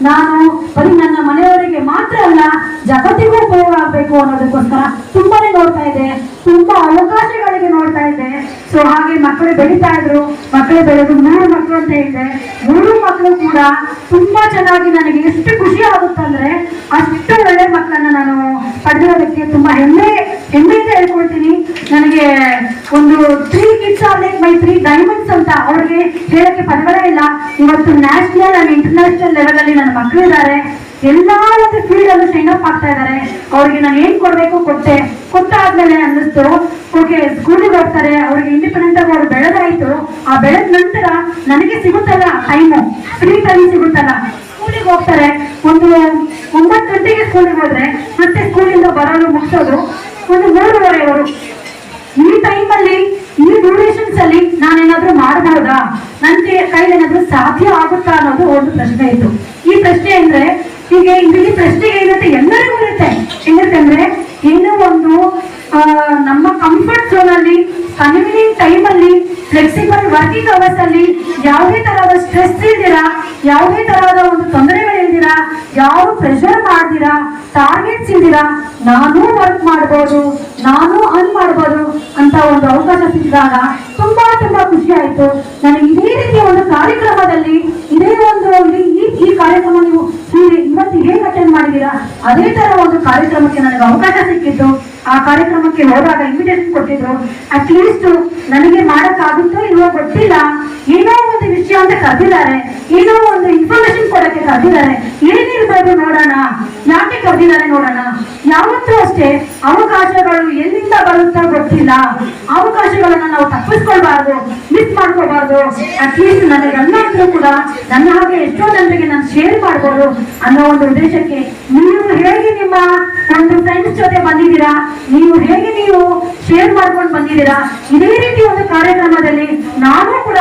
ನಾನು ಬರೀ ನನ್ನ ಮನೆಯವರಿಗೆ ಮಾತ್ರ ಅಲ್ಲ, ಜಗತ್ತಿಗೂ ಉಪಯೋಗ ಆಗ್ಬೇಕು ಅನ್ನೋದಕ್ಕೋಸ್ಕರ ತುಂಬಾನೇ ನೋಡ್ತಾ ಇದ್ದೆ, ತುಂಬಾ ಅವಕಾಶಗಳಿಗೆ ನೋಡ್ತಾ ಇದ್ದೆ. ಸೊ ಹಾಗೆ ಮಕ್ಕಳು ಬೆಳೀತಾ ಇದ್ರು. ಮಕ್ಕಳು ಬೆಳೆದು 3 ಮಕ್ಕಳು ಅಂತ ಹೇಳಿದೆ. 3 ಮಕ್ಕಳು ಕೂಡ ತುಂಬಾ ಚೆನ್ನಾಗಿ, ನನಗೆ ಎಷ್ಟು ಖುಷಿ ಆಗುತ್ತಂದ್ರೆ ಅಷ್ಟು ಒಳ್ಳೆ ಮಕ್ಕಳನ್ನ ನಾನು ಪಡೆದಿರೋದಕ್ಕೆ ತುಂಬಾ ಹೆಮ್ಮೆಯಿಂದ ಹೇಳ್ಕೊಳ್ತೀನಿ. ನನಗೆ ಒಂದು 3 kids are like my 3 diamonds ಅಂತ ಅವ್ರಿಗೆ ಹೇಳಕ್ಕೆ ಪದಗಳೇ ಇಲ್ಲ. ಇವತ್ತು ನ್ಯಾಷನಲ್ ಅಂಡ್ ಇಂಟರ್ನ್ಯಾಷನಲ್ ಲೆವೆಲ್ ಅಲ್ಲಿ ನನ್ನ ಮಕ್ಕಳಿದ್ದಾರೆ. ಎಲ್ಲಾ ಒಂದು ಫೀಲ್ಡ್ ಅಲ್ಲೂ ಶೈನ್ ಅಪ್ ಆಗ್ತಾ ಇದ್ದಾರೆ. ಅವ್ರಿಗೆ ನಾನು ಏನ್ ಕೊಡ್ಬೇಕು ಕೊಟ್ಟಾದ್ಮೇಲೆ ಅನ್ನಿಸ್ತು, ಓಕೆ ಸ್ಕೂಲಿಗೆ ಹೋಗ್ತಾರೆ, ಅವ್ರಿಗೆ ಇಂಡಿಪೆಂಡೆಂಟ್ ಆಗಿ ಅವ್ರು ಬೆಳೆದಾಯ್ತು. ಆ ಬೆಳೆದ ನಂತರ ನನಗೆ ಸಿಗುತ್ತಲ್ಲ ಟೈಮು, ಫ್ರೀ ಟೈಮ್ ಸಿಗುತ್ತಲ್ಲ, ಸ್ಕೂಲಿಗೆ ಹೋಗ್ತಾರೆ. ಒಂದು 9 ಗಂಟೆಗೆ ಸ್ಕೂಲಿಗೆ ಹೋದ್ರೆ ಮತ್ತೆ ಸ್ಕೂಲಿಂದ ಬರೋದು ಮುಗಿಸೋದು ಒಂದು 3:30 ಈ ಟೈಮ್ ಒಂದು ಪ್ರಶ್ನೆ ಇತ್ತು. ಈ ಪ್ರಶ್ನೆ ಅಂದ್ರೆ ಹೀಗೆ ಇಲ್ಲಿ ಪ್ರಶ್ನೆ ಏನಂತೆ ಎಲ್ಲರಿಗೂ ಇರುತ್ತೆ. ಏನಂತೆ ಅಂದ್ರೆ ಏನೋ ಒಂದು ನಮ್ಮ ಕಂಫರ್ಟ್ ಝೋನ್ ಅಲ್ಲಿ ಕನ್ವೀನಿಯಂಟ್ ಟೈಮ್ ಅಲ್ಲಿ ಫ್ಲೆಕ್ಸಿಬಲ್ ವರ್ಕಿಂಗ್ ಅವರ್ಸ್ ಅಲ್ಲಿ ಯಾವುದೇ ತರಹದ ಸ್ಟ್ರೆಸ್ ಇಲ್ದಿರಾ, ಯಾವುದೇ ತರಹದ ಒಂದು ತೊಂದರೆಗಳಿಲ್ದಿರಾ, ಯಾರು ಪ್ರೆಷರ್ ಮಾಡ್ದಿರಾ, ಟಾರ್ಗೆಟ್ಸ್ ಇಲ್ದಿರಾ ನಾನು ವರ್ಕ್ ಮಾಡ್ಬೋದು, ನಾನು ಅರ್ನ್ ಮಾಡ್ಬೋದು ಅಂತ ಒಂದು ಅವಕಾಶ ಸಿಕ್ಕಿದಾಗ ತುಂಬಾ ಖುಷಿ ಆಯ್ತು. ನನಗೆ ಇದೇ ರೀತಿಯ ಒಂದು ಕಾರ್ಯಕ್ರಮದಲ್ಲಿ ಇದೇ ಒಂದು ಈ ಕಾರ್ಯಕ್ರಮ ನೀವು ಇವತ್ತು ಹೇಗೆ ಅಟೆಂಡ್ ಮಾಡಿದ್ದೀರಾ ಅದೇ ತರ ಒಂದು ಕಾರ್ಯಕ್ರಮಕ್ಕೆ ನನಗೆ ಅವಕಾಶ ಸಿಕ್ಕಿದ್ದು. ಆ ಕಾರ್ಯಕ್ರಮಕ್ಕೆ ಹೋದಾಗ ಇನ್ವಿಟೇಷನ್ ಕೊಟ್ಟಿದ್ರು. ಅಟ್ಲೀಸ್ಟ್ ನನಗೆ ಮಾಡಕ್ಕಾಗುತ್ತೋ ಇಲ್ವೋ ಗೊತ್ತಿಲ್ಲ, ಏನೋ ಒಂದು ವಿಷಯ ಅಂತ ಕರೆದಿದ್ದಾರೆ, ಏನೋ ಒಂದು ಇನ್ಫಾರ್ಮೇಶನ್ ಕೊಡಕ್ಕೆ ಕರೆದಿದ್ದಾರೆ, ಏನಿರ್ಬೋದು ನೋಡೋಣ, ಯಾಕೆ ಕರೆದಿದ್ದಾರೆ ನೋಡೋಣ. ಯಾವತ್ತೂ ಅಷ್ಟೇ ಅವಕಾಶಗಳು ಎಲ್ಲಿಂದ ಬರುತ್ತಾ ಗೊತ್ತಿಲ್ಲ, ಅವಕಾಶಗಳನ್ನ ನಾವು ತಪ್ಪಿಸ್ಕೊಳ್ಬಾರ್ದು, ಮಿಸ್ ಮಾಡ್ಕೋಬಾರ್ದು. ಅಟ್ಲೀಸ್ಟ್ ನನಗೆ ಅನ್ನ ಕೂಡ ನನ್ನ ಹಾಗೆ ಎಷ್ಟೋ ಜನರಿಗೆ ನಾನು ಶೇರ್ ಮಾಡ್ಬೋದು ಅನ್ನೋ ಒಂದು ಉದ್ದೇಶಕ್ಕೆ ನೀವು ಹೇಗೆ ನಿಮ್ಮ ಒಂದು ಫ್ರೆಂಡ್ಸ್ ಜೊತೆ ಬಂದಿದ್ದೀರಾ, ನೀವು ಹೇಗೆ ನೀವು ಶೇರ್ ಮಾಡ್ಕೊಂಡು ಬಂದಿದ್ದೀರಾ, ಇದೇ ರೀತಿ ಒಂದು ಕಾರ್ಯಕ್ರಮದಲ್ಲಿ ನಾನು ಕೂಡ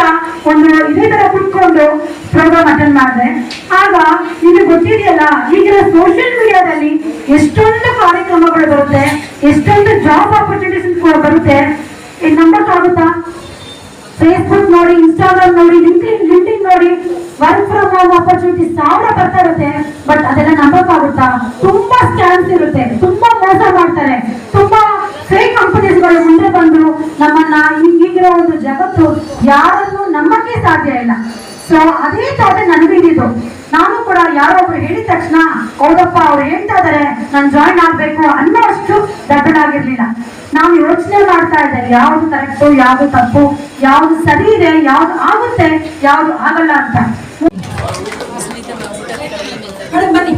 ಒಂದು ಇದೇ ತರ ಕುತ್ಕೊಂಡು ಪ್ರೋಗ್ರಾಮ್ ಅಟೆಂಡ್ ಮಾಡಿದೆ. ಆಗ ನಿಮಗೆ ಗೊತ್ತಿದೆಯಲ್ಲ, ಈಗಿನ ಸೋಷಿಯಲ್ ಮೀಡಿಯಾದಲ್ಲಿ ಎಷ್ಟೊಂದು ಕಾರ್ಯಕ್ರಮಗಳು ಬರುತ್ತೆ, ಎಷ್ಟೊಂದು ಜಾಬ್ ಆಪರ್ಚುನಿಟೀಸ್ ಬರುತ್ತೆ. ನಂಬಕ್ಕಾಗುತ್ತಾ? ಫೇಸ್ಬುಕ್ ನೋಡಿ, ಇನ್ಸ್ಟಾಗ್ರಾಮ್ ನೋಡಿ, ಲಿಂಕ್ಡ್ಇನ್ ನೋಡಿ, ವರ್ಕ್ ಫ್ರಮ್ ಹೋಮ್ ಆಪರ್ಚುನಿಟಿ ಸಾವಿರ ಬರ್ತಾ ಇರುತ್ತೆ. ಬಟ್ ಅದೆಲ್ಲ ನಂಬಕ್ಕಾಗುತ್ತಾ? ತುಂಬಾ ಸ್ಕ್ಯಾಮ್ಸ್ ಇರುತ್ತೆ, ತುಂಬಾ ಮೋಸ ಮಾಡ್ತಾರೆ, ತುಂಬಾ ಫೇಕ್ ಕಂಪನೀಸ್ಗಳು ಮುಂದೆ ಬಂದು ನಮ್ಮನ್ನ ಈಗಿರೋ ಒಂದು ಜಗತ್ತು ಯಾರನ್ನು ನಂಬಕ್ಕೆ ಸಾಧ್ಯ ಇಲ್ಲ. ಸೊ ಅದೇ ಥಾಟ್ ನನಗಿದ್ದು. ನಾನು ಕೂಡ ಯಾರೋ ಒಬ್ರು ಹೇಳಿದ ತಕ್ಷಣ ಹೌದಪ್ಪ ಅವ್ರು ಹೇಳ್ತಾ ಇದಾರೆ ನಾನು ಜಾಯಿನ್ ಆಗ್ಬೇಕು ಅನ್ನೋ ಅಷ್ಟು ದೊಡ್ಡದಾಗಿರ್ಲಿಲ್ಲ. ನಾವು ಯೋಚನೆ ಮಾಡ್ತಾ ಇದ್ದೇವೆ ಯಾವ್ದು ಕರೆಕ್ಟು, ಯಾವ್ದು ತಪ್ಪು, ಯಾವ್ದು ಸರಿ ಇದೆ, ಯಾವ್ದು ಆಗುತ್ತೆ, ಯಾವ್ದು ಆಗಲ್ಲ ಅಂತ. ಬನ್ನಿ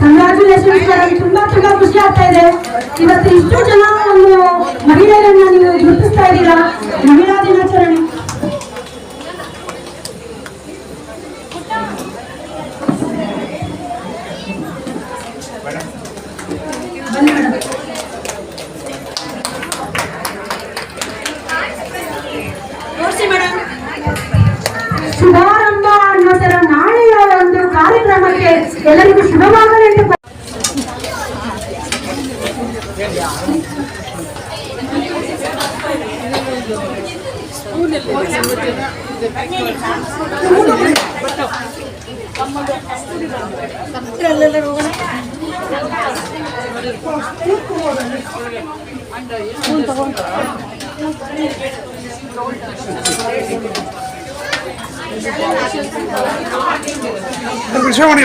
ಕಂಗ್ರಾಚುಲೇಷನ್ಸ್ ಮೇಡಮ್, ತುಂಬಾ ಖುಷಿ ಆಗ್ತಾ ಇದೆ. ಇವತ್ತು ಇಷ್ಟು ಜನ ಒಂದು ಮಹಿಳೆಯರನ್ನ ನೀವು ಗುರುತಿಸ್ತಾ ಇದ್ದೀರಾ. ಮಹಿಳಾ ದಿನಾಚರಣೆ ಬನ್ನಿ ಮೇಡಮ್. ತೋರಿಸಿ ಮೇಡಮ್. ಶುಭಾರಂಭ ಅನ್ನೋ ತರ ನಾಳೆಯ ಒಂದು ಕಾರ್ಯಕ್ರಮಕ್ಕೆ ಎಲ್ಲರಿಗೂ ಶುಭವಾಗಲಿ ಅಂತ ವಿಷಯ ಮಾಡಿ